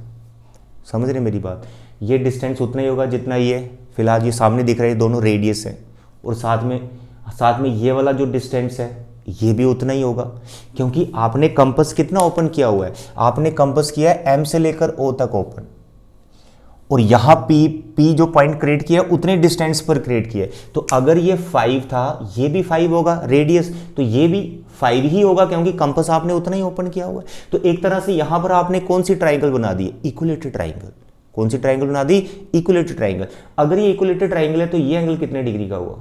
समझ रहे मेरी बात? ये डिस्टेंस उतना ही होगा जितना ये, फिलहाल ये सामने दिख रहा है, दोनों रेडियस है, और साथ में ये वाला जो डिस्टेंस है ये भी उतना ही होगा, क्योंकि आपने कंपास कितना ओपन किया हुआ है, आपने कंपास किया है एम से लेकर ओ तक ओपन, और यहाँ पी जो पॉइंट क्रिएट किया उतने डिस्टेंस पर क्रिएट किया है। तो अगर ये 5 था, ये भी 5 होगा रेडियस, तो ये भी 5 ही होगा, क्योंकि कंपास आपने उतना ही ओपन किया हुआ है। तो एक तरह से यहाँ पर आपने कौन सी ट्राइंगल बना दी? Equilateral triangle. कौन सी ट्राइंगल बना दी? Equilateral triangle. अगर ये इक्विलेटरल ट्राइंगल है तो ये एंगल कितने डिग्री का हुआ?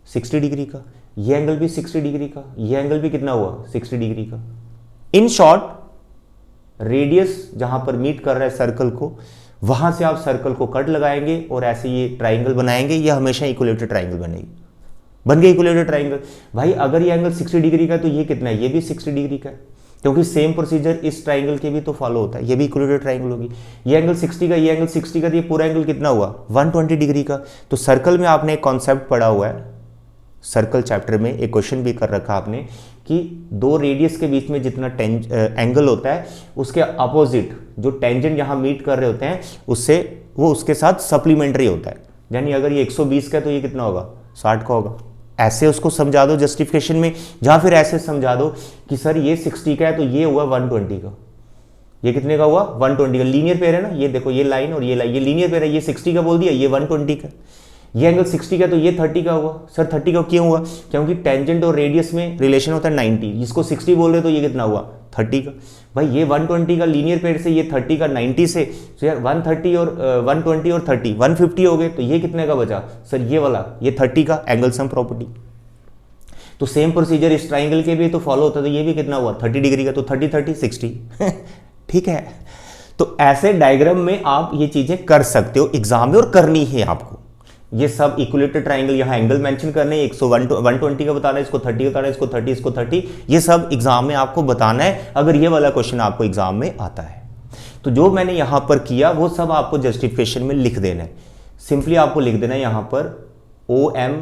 60 डिग्री का। ये एंगल भी 60 डिग्री का, ये एंगल भी कितना हुआ? 60 डिग्री का। इन शॉर्ट, रेडियस जहां पर मीट कर रहा है सर्कल को, वहां से आप सर्कल को कट लगाएंगे और ऐसे ये ट्राइंगल बनाएंगे, ये हमेशा इक्विलेटरल ट्राइंगल बनेगी। बन गया इक्विलेटरल ट्राइंगल। भाई अगर ये एंगल 60 डिग्री का है तो ये कितना है? ये भी 60 डिग्री का है, क्योंकि सेम प्रोसीजर इस ट्राइंगल के भी तो फॉलो होता है, ये भी इक्विलेटरल ट्राइंगल होगी। ये एंगल 60 का, ये एंगल 60 का, तो ये पूरा एंगल कितना हुआ? 120 डिग्री का। तो सर्कल में आपने एक कॉन्सेप्ट पढ़ा हुआ है, सर्कल चैप्टर में एक क्वेश्चन भी कर रखा आपने, कि दो रेडियस के बीच में जितना एंगल होता है उसके अपोजिट जो टेंजेंट यहाँ मीट कर रहे होते हैं उससे वो उसके साथ सप्लीमेंट्री होता है। यानी अगर ये 120 का है तो ये कितना होगा? 60 का होगा। ऐसे उसको समझा दो जस्टिफिकेशन में, या फिर ऐसे समझा दो कि सर ये 60 का है तो ये हुआ 120 का। ये कितने का हुआ? 120 का। लीनियर पेयर है ना, ये देखो, ये लाइन और ये लाइन, ये लीनियर पेयर है। ये 60 का बोल दिया, ये 120 का। ये एंगल 60 का तो ये 30 का हुआ। सर 30 का क्यों हुआ? क्योंकि टेंजेंट और रेडियस में रिलेशन होता है 90। इसको 60 बोल रहे तो ये कितना हुआ? 30 का। भाई ये 120 का लीनियर पेयर से, ये 30 का 90 से, तो यार 130 और 120 और 30 150 हो गए, तो ये कितने का बचा? सर ये वाला, ये 30 का, एंगल सम प्रॉपर्टी। तो सेम प्रोसीजर इस ट्राइंगल के भी तो फॉलो होता है, तो ये भी कितना हुआ? 30 डिग्री का, तो 30 30 60 ठीक है। तो ऐसे डायग्राम में आप ये चीजें कर सकते हो एग्जाम में, और करनी है आपको। ये सब इक्विलेटरल ट्राइंगल, यहाँ एंगल मेंशन करने, 120 का बताना है, इसको 30 बताना है, इसको 30, इसको 30, ये सब एग्जाम में आपको बताना है, अगर ये वाला क्वेश्चन आपको एग्जाम में आता है। तो जो मैंने यहाँ पर किया वो सब आपको जस्टिफिकेशन में लिख देना है। सिंपली आपको लिख देना है यहाँ पर OM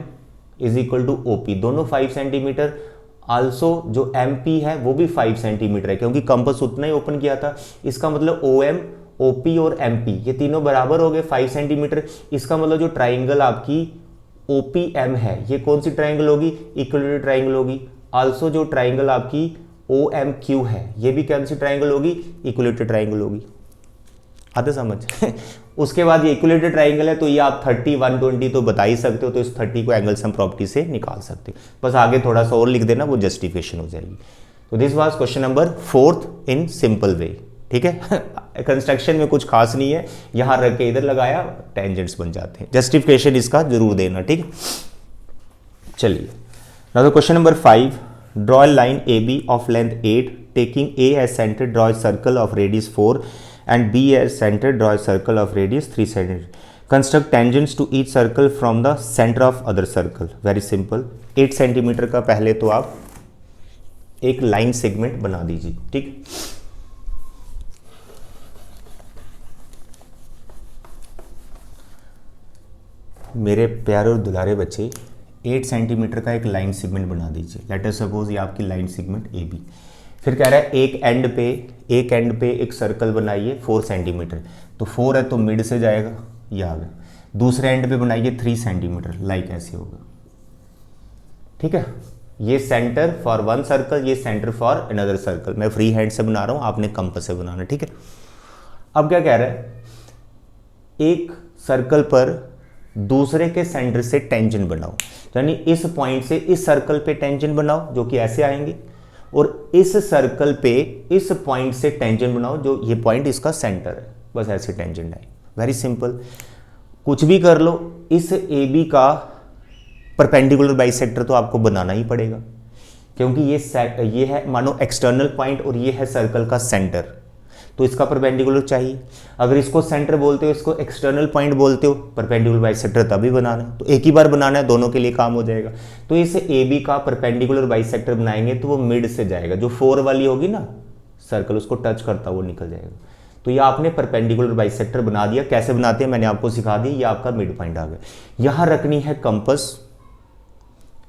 is equal to OP, दोनों 5 सेंटीमीटर। आल्सो जो MP है वो भी 5 सेंटीमीटर है, क्योंकि कंपास उतना ही ओपन किया था। इसका मतलब OM, OP और MP ये तीनों बराबर हो गए 5 सेंटीमीटर। इसका मतलब जो ट्राइंगल आपकी OPM है ये कौन सी ट्राइंगल होगी? इक्विलेटरल ट्राइंगल होगी। आल्सो जो ट्राइंगल आपकी OMQ है ये भी कौन सी ट्राइंगल होगी? इक्विलेटरल ट्राइंगल होगी। आते समझ उसके बाद ये इक्विलेटरल ट्राइंगल है, तो ये आप 30 120 तो बता ही सकते हो, तो इस 30 को एंगल सम प्रॉपर्टी से निकाल सकते हो। बस आगे थोड़ा सा और लिख देना, वो जस्टिफिकेशन हो जाएगी। तो this was question number 4 in simple way. ठीक है कंस्ट्रक्शन में कुछ खास नहीं है, यहां रख के इधर लगाया, टेंजेंट्स बन जाते हैं। जस्टिफिकेशन इसका जरूर देना, ठीक है। चलिए now question number 5, draw line AB of length 8 taking A as center, draw a circle of radius 4 and B as center, draw a circle of radius 3 cm. Construct tangents to each circle from the center of other circle. Very simple. 8 centimetre का पहले तो आप एक line segment बना दीजिए, ठीक। मेरे प्यारे और दुलारे बच्चे, 8 सेंटीमीटर का एक लाइन सेगमेंट बना दीजिए। लेट अस सपोज ये आपकी लाइन सेगमेंट AB। फिर कह रहा है एक एंड पे एक सर्कल बनाइए 4 सेंटीमीटर। तो 4 है तो मिड से जाएगा, ये आ गया। दूसरे एंड पे बनाइए 3 सेंटीमीटर, लाइक ऐसे होगा, ठीक है। ये सेंटर फॉर वन सर्कल, ये सेंटर फॉर अनदर सर्कल। मैं फ्री हैंड से बना रहा हूं, आपने कंपास से बनाना, ठीक है। अब क्या कह रहा है, एक सर्कल पर दूसरे के सेंटर से टेंजेंट बनाओ, यानी इस पॉइंट से इस सर्कल पे टेंजेंट बनाओ जो कि ऐसे आएंगे, और इस सर्कल पे इस पॉइंट से टेंजेंट बनाओ जो ये पॉइंट इसका सेंटर है, बस ऐसे टेंजेंट आए। वेरी सिंपल, कुछ भी कर लो, इस AB का परपेंडिकुलर बाइसेक्टर तो आपको बनाना ही पड़ेगा, क्योंकि ये है मानो एक्सटर्नल पॉइंट और ये है सर्कल का सेंटर, तो इसका परपेंडिकुलर चाहिए। अगर इसको सेंटर बोलते हो, इसको एक्सटर्नल पॉइंट बोलते हो, परपेंडिकुलर बाइसेक्टर तभी बनाना है, तो एक ही बार बनाना है, दोनों के लिए काम हो जाएगा। तो इस AB का परपेंडिकुलर बाइसेक्टर बनाएंगे तो वो मिड से जाएगा, जो 4 वाली होगी ना सर्कल, उसको टच करता वो निकल जाएगा। तो ये आपने परपेंडिकुलर बाइसेक्टर बना दिया। कैसे बनाते हैं मैंने आपको सिखा दिया, ये आपका मिड पॉइंट आ गया। यहां रखनी है कंपास,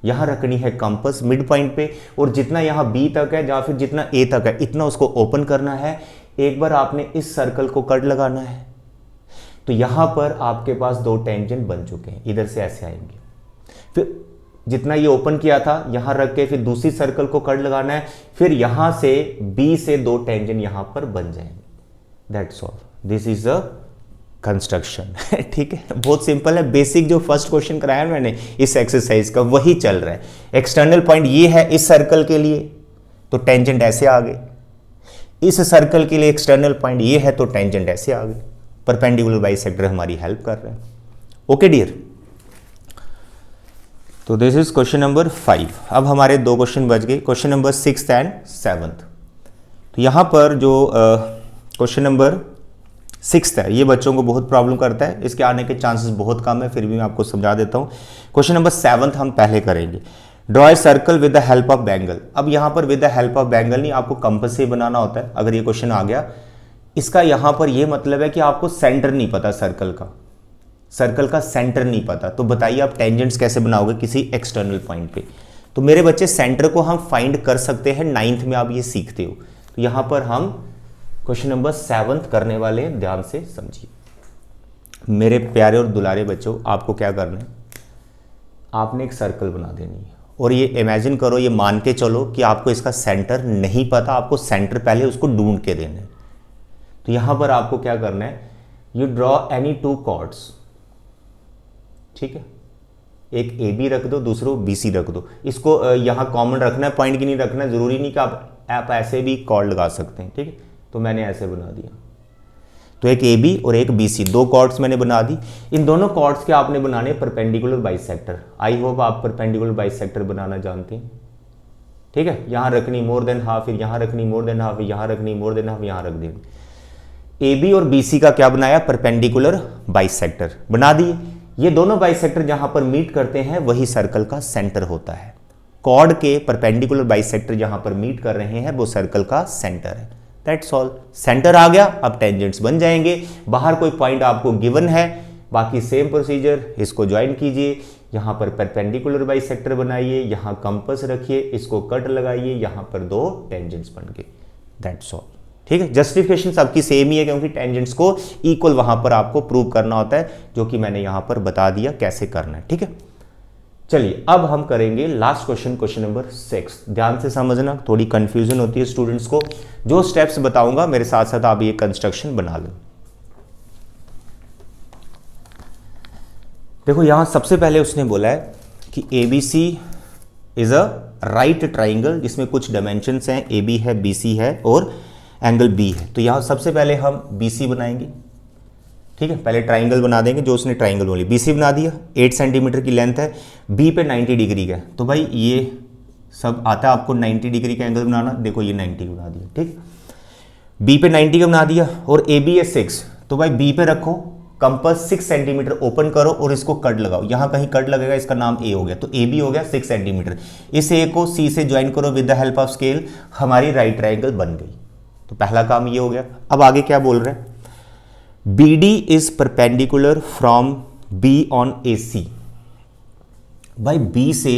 यहाँ रखनी है कंपास मिड पॉइंट पे, और जितना यहाँ बी तक है या फिर जितना ए तक है इतना उसको ओपन करना है। एक बार आपने इस सर्कल को कट लगाना है, तो यहाँ पर आपके पास दो टेंजेंट बन चुके हैं, इधर से ऐसे आएंगे। फिर जितना ये ओपन किया था यहाँ रख के फिर दूसरी सर्कल को कट लगाना है, फिर यहाँ से बी से दो टेंजेंट यहाँ पर बन जाएंगे। That's all, this is a construction. ठीक है, बहुत सिंपल है। बेसिक जो फर्स्ट क्वेश्चन कराया मैंने इस एक्सरसाइज का वही चल रहा है। एक्सटर्नल पॉइंट ये है इस सर्कल के लिए, तो टेंजेंट ऐसे आ गए। इस सर्कल के लिए एक्सटर्नल पॉइंट ये है, तो टेंजेंट ऐसे आ गए। परपेंडिकुलर बाइसेक्टर हमारी हेल्प कर रहे हैं। ओके डियर, तो दिस इज क्वेश्चन नंबर 5। अब हमारे दो क्वेश्चन बच गए, क्वेश्चन नंबर 6 एंड 7। तो यहाँ पर जो क्वेश्चन नंबर 6 है ये बच्चों को बहुत प्रॉब्लम करता है, इसके आने के चांसेस बहुत कम है, फिर भी मैं आपको समझा देता हूँ। क्वेश्चन नंबर 7 हम पहले करेंगे। Draw a circle with the help of bangle. अब यहाँ पर with the help of bangle नहीं, आपको कंपास से बनाना होता है अगर ये क्वेश्चन आ गया। इसका यहाँ पर ये मतलब है कि आपको सेंटर नहीं पता, सर्कल का सेंटर नहीं पता, तो बताइए आप टेंजेंट्स कैसे बनाओगे किसी एक्सटर्नल पॉइंट पे। तो मेरे बच्चे सेंटर को हम फाइंड कर सकते हैं, 9th में आप ये सीखते हो। तो यहाँ पर हम क्वेश्चन नंबर 7 करने वाले हैं, ध्यान से समझिए। मेरे प्यारे और दुलारे बच्चों, आपको क्या करना है, आपने एक सर्कल बना देनी है, और ये इमेजिन करो, ये मान के चलो कि आपको इसका सेंटर नहीं पता, आपको सेंटर पहले उसको ढूंढ के देना है। तो यहाँ पर आपको क्या करना है, you draw any two chords. ठीक है, एक ए बी रख दो, दूसरो बी सी रख दो। इसको यहाँ कॉमन रखना है, पॉइंट की नहीं रखना है, जरूरी नहीं कि आप ऐसे भी कॉर्ड लगा सकते हैं। ठीक है, तो मैंने ऐसे बना दिया। तो एक ए बी और एक बी सी, दो कॉर्ड्स मैंने बना दी। इन दोनों कॉर्ड्स के आपने बनाने परपेंडिकुलर बाइसेक्टर। आई होप आप परपेंडिकुलर बाइसेक्टर बनाना जानते हैं। ठीक है, यहाँ रखनी मोर देन हाफ, फिर यहाँ रखनी मोर देन हाफ, यहाँ रखनी मोर देन हाफ, यहाँ रख देंगे। ए बी और बी सी का क्या बनाया, परपेंडिकुलर बाइसेक्टर बना दिए। ये दोनों बाइसेक्टर जहां पर मीट करते हैं वही सर्कल का सेंटर होता है। कॉर्ड के परपेंडिकुलर बाइसेक्टर जहां पर मीट कर रहे हैं वो सर्कल का सेंटर है। दैट्स ऑल, सेंटर आ गया, अब टेंजेंट्स बन जाएंगे। बाहर कोई पॉइंट आपको गिवन है, बाकी सेम प्रोसीजर, इसको ज्वाइन कीजिए, यहां पर परपेंडिकुलर बाइसेक्टर बनाइए, यहां कंपास रखिए, इसको कट लगाइए, यहां पर दो टेंजेंट्स बन गए। That's all. ठीक है, जस्टिफिकेशन सबकी सेम ही है, क्योंकि टेंजेंट्स को इक्वल वहां पर आपको प्रूव करना होता है, जो कि मैंने यहां पर बता दिया कैसे करना है। ठीक है, चलिए अब हम करेंगे लास्ट क्वेश्चन, क्वेश्चन नंबर 6। ध्यान से समझना, थोड़ी कंफ्यूजन होती है स्टूडेंट्स को। जो स्टेप्स बताऊंगा मेरे साथ साथ आप ये कंस्ट्रक्शन बना लो। देखो यहां सबसे पहले उसने बोला है कि ABC is a right triangle, जिसमें कुछ डायमेंशंस हैं, AB है, BC है और एंगल B है। तो यहां सबसे पहले हम BC बनाएंगे। ठीक है, पहले ट्राइंगल बना देंगे, जो उसने ट्राइंगल बोली। BC बना दिया, 8 सेंटीमीटर की लेंथ है, B पे 90 डिग्री का है। तो भाई ये सब आता है आपको 90 डिग्री का एंगल बनाना। देखो ये 90 बना दिया। ठीक, B पे 90 का बना दिया, और AB है 6। तो भाई B पे रखो, कंपास 6 सेंटीमीटर ओपन करो और इसको कट लगाओ। यहां कहीं कट लगेगा, इसका नाम A हो गया। तो AB हो गया 6 सेंटीमीटर। इस A को C से ज्वाइन करो with the help of scale, हमारी राइट ट्राइंगल बन गई। तो पहला काम ये हो गया। अब आगे क्या बोल रहे हैं, BD is perpendicular from B on AC। भाई B से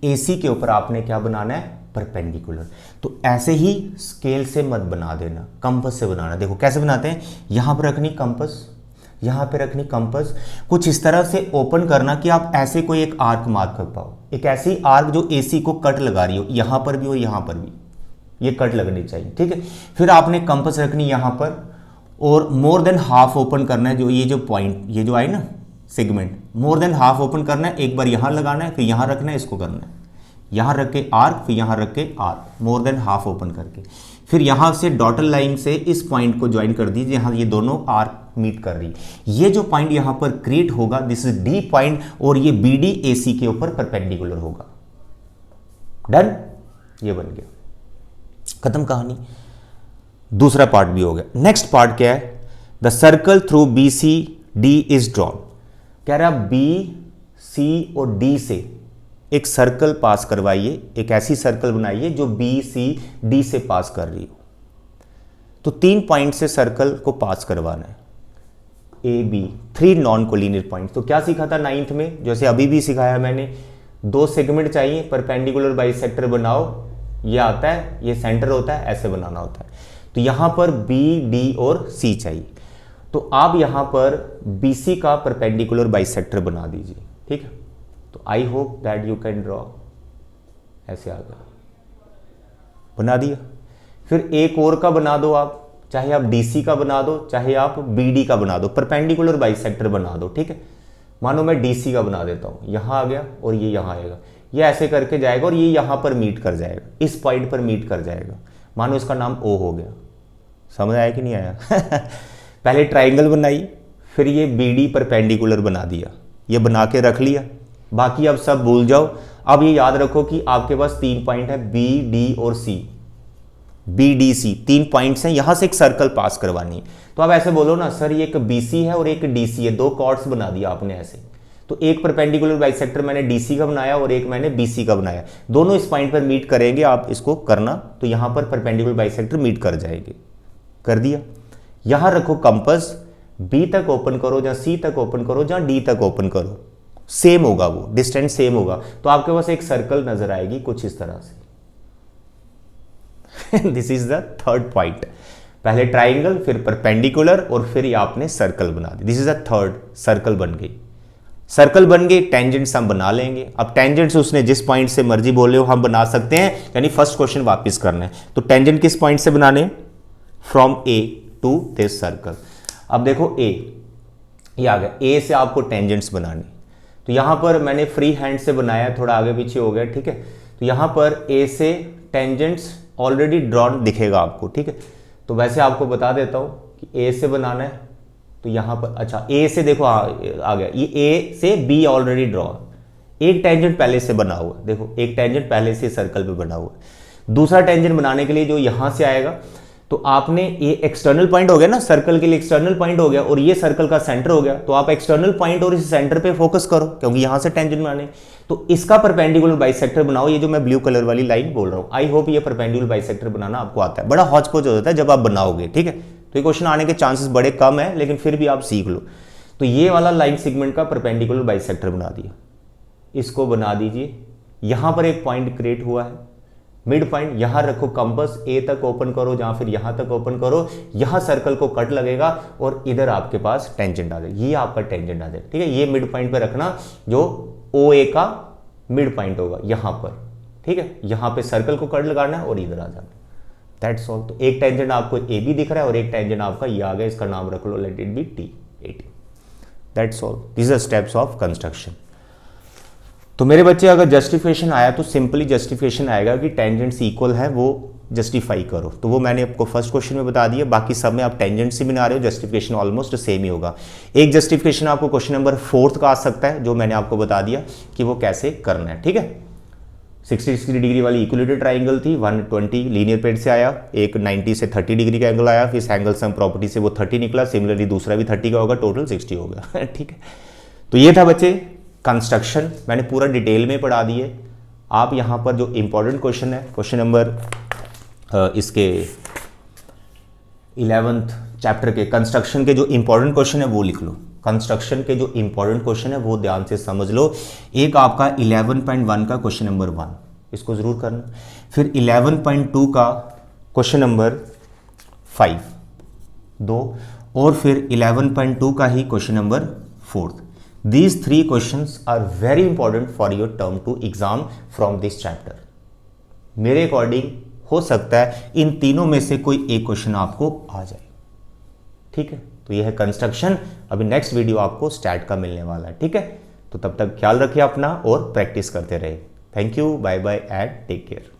AC के ऊपर आपने क्या बनाना है, परपेंडिकुलर। तो ऐसे ही स्केल से मत बना देना, कंपास से बनाना। देखो कैसे बनाते हैं, यहां पर रखनी कंपास, यहां पे रखनी कंपास, कुछ इस तरह से ओपन करना कि आप ऐसे कोई एक आर्क मार्क कर पाओ, एक ऐसी आर्क जो AC को कट लगा रही हो, यहां पर भी और यहां पर भी, ये कट लगनी चाहिए। ठीक है, फिर आपने कंपास रखनी यहां पर, और मोर देन हाफ ओपन करना है। जो ये जो पॉइंट, ये जो आए ना segment, more than half open करना है। एक बार यहां लगाना है, फिर यहां रखना है, इसको करना है, यहां रख के आर्क, फिर यहां रख के arc, more than half open करके, फिर यहां से डॉटल लाइन से इस पॉइंट को ज्वाइन कर दीजिए, यहां ये दोनों आर्क मीट कर रही है। ये जो पॉइंट यहां पर क्रिएट होगा, दिस इज D पॉइंट, और ये BD AC के ऊपर परपेंडिकुलर होगा। डन, ये बन गया, खत्म कहानी। दूसरा पार्ट भी हो गया। नेक्स्ट पार्ट क्या है, the circle through BCD is drawn. कह रहा BC और D से एक सर्कल पास करवाइए, एक ऐसी सर्कल बनाइए जो BCD से पास कर रही हो। तो 3 पॉइंट से सर्कल को पास करवाना है, AB, 3 नॉन कोलिनियर पॉइंट। तो क्या सीखा था 9th में, जैसे अभी भी सिखाया मैंने, दो सेगमेंट चाहिए, परपेंडिकुलर बाइसेक्टर बनाओ, ये आता है, ये सेंटर होता है, ऐसे बनाना होता है। तो यहां पर बी, डी और सी चाहिए, तो आप यहां पर BC का परपेंडिकुलर बाइसेक्टर बना दीजिए, ठीक है। तो I hope that you can draw, ऐसे आ गया, बना दिया। फिर एक और का बना दो आप, चाहे आप DC का बना दो, चाहे आप BD का बना दो, परपेंडिकुलर बाइसेक्टर बना दो, ठीक है। मानो मैं DC का बना देता हूं, यहां आ गया और ये यहां आएगा, ये ऐसे करके जाएगा और ये यहां पर मीट कर जाएगा, इस पॉइंट पर मीट कर जाएगा, मानो इसका नाम O हो गया। समझ आया कि नहीं आया? पहले ट्राइंगल बनाई, फिर ये BD परपेंडिकुलर बना दिया, ये बना के रख लिया, बाकी अब सब भूल जाओ। अब ये याद रखो कि आपके पास 3 पॉइंट है, B, D और C, BDC 3 पॉइंट्स हैं, यहां से एक सर्कल पास करवानी है। तो आप ऐसे बोलो ना, सर ये एक BC है और एक DC है, 2 कॉर्ड्स बना दिया आपने ऐसे। तो एक परपेंडिकुलर बाइसेक्टर मैंने DC का बनाया और एक मैंने BC का बनाया, दोनों इस पॉइंट पर मीट करेंगे, आप इसको करना, तो यहां पर परपेंडिकुलर बाइसेक्टर मीट कर जाएंगे। कर दिया। यहां रखो कंपास, B तक ओपन करो, जहां C तक ओपन करो, जहां D तक ओपन करो, सेम होगा, वो डिस्टेंस सेम होगा, तो आपके पास एक सर्कल नजर आएगी कुछ इस तरह से। This is the third point. पहले ट्राइंगल, फिर परपेंडिकुलर और फिर ये आपने सर्कल बना दी। This is the third, circle बन गई। सर्कल बन गई, टेंजेंट्स हम बना लेंगे। अब टेंजेंट्स उसने जिस पॉइंट से मर्जी बोले हो हम बना सकते हैं, यानी फर्स्ट क्वेश्चन वापस करना है। तो टेंजेंट किस पॉइंट से बनाने? From A to this circle. अब देखो A, ये आ गया, A से आपको टेंजेंट्स बनाने। तो यहां पर मैंने फ्री हैंड से बनाया, थोड़ा आगे पीछे हो गया, ठीक है। तो यहां पर A से टेंजेंट्स ऑलरेडी ड्रॉन दिखेगा आपको, ठीक है। तो वैसे आपको बता देता हूं कि A से बनाना है, तो यहां पर अच्छा A से देखो आ गया, ये A से B ऑलरेडी ड्रॉ, एक टेंजेंट पहले से बना हुआ, देखो एक टेंजेंट पहले से सर्कल पे बना हुआ। दूसरा टेंजेंट बनाने के लिए जो यहां से आएगा, तो आपने ये एक्सटर्नल पॉइंट हो गया ना, सर्कल के लिए एक्सटर्नल पॉइंट हो गया और ये सर्कल का सेंटर हो गया, तो आप एक्सटर्नल पॉइंट और इस सेंटर पे फोकस करो, क्योंकि यहां से टेंजेंट बनाने। तो इसका परपेंडिकुलर बाइसेक्टर बनाओ, ये जो मैं ब्लू कलर वाली लाइन बोल रहा हूं। आई होप ये परपेंडिकुलर बाइसेक्टर बनाना आपको आता है। बड़ा हौच पौच हो जाता है जब आप बनाओगे, ठीक है। तो ये क्वेश्चन आने के चांसेस बड़े कम है, लेकिन फिर भी आप सीख लो। तो ये वाला लाइन सेगमेंट का परपेंडिकुलर बाइसेक्टर बना दिया, इसको बना दीजिए। यहां पर एक पॉइंट क्रिएट हुआ है, मिड पॉइंट, यहां रखो कंपास, A तक ओपन करो, जहां फिर यहां तक ओपन करो, यहां सर्कल को कट लगेगा और इधर आपके पास टेंजेंट आ जाए, ये आपका टेंजेंट आ जाए, ठीक है। ये मिड पॉइंट पे रखना, जो OA का मिड पॉइंट होगा यहां पर, ठीक है। यहां पे सर्कल को कट लगाना है और इधर आ जाना, दैट्स ऑल। तो एक टेंजेंट आपको AB दिख रहा है और एक टेंजेंट आपका ये आ गया, इसका नाम रख लो, let it be T18, that's all. This are steps of construction. तो मेरे बच्चे अगर जस्टिफिकेशन आया तो सिंपली जस्टिफिकेशन आएगा कि टेंजेंट्स इक्वल है, वो जस्टिफाई करो। तो वो मैंने आपको फर्स्ट क्वेश्चन में बता दिया, बाकी सब में आप टेंजेंट्स ही बना रहे हो, जस्टिफिकेशन ऑलमोस्ट सेम ही होगा। एक जस्टिफिकेशन आपको क्वेश्चन नंबर 4 का आ सकता है, जो मैंने आपको बता दिया कि वो कैसे करना है, ठीक है। 60 डिग्री वाली इक्विलेटरल ट्राइंगल थी, 120 लीनियर पेड से आया, एक 90 से 30 डिग्री का एंगल आया, फिर इस एंगल सम प्रॉपर्टी से वो 30 निकला, सिमिलरली दूसरा भी 30 का होगा, टोटल 60 होगा, ठीक है। तो ये था बच्चे कंस्ट्रक्शन, मैंने पूरा डिटेल में पढ़ा दिए। आप यहाँ पर जो इंपॉर्टेंट क्वेश्चन है, क्वेश्चन नंबर इसके 11th चैप्टर के कंस्ट्रक्शन के जो इंपॉर्टेंट क्वेश्चन है वो लिख लो। कंस्ट्रक्शन के जो इंपॉर्टेंट क्वेश्चन है वो ध्यान से समझ लो। एक आपका 11.1 का क्वेश्चन नंबर 1, इसको जरूर करना। फिर 11.2 का क्वेश्चन नंबर 5 2, और फिर 11.2 का ही question number 4। These 3 questions are very important for your term 2 exam from this chapter. मेरे अकॉर्डिंग हो सकता है इन तीनों में से कोई एक क्वेश्चन आपको आ जाए, ठीक है। तो यह है कंस्ट्रक्शन। अभी नेक्स्ट वीडियो आपको स्टैट का मिलने वाला है, ठीक है। तो तब तक ख्याल रखिए अपना और प्रैक्टिस करते रहे। Thank you, bye bye and take care.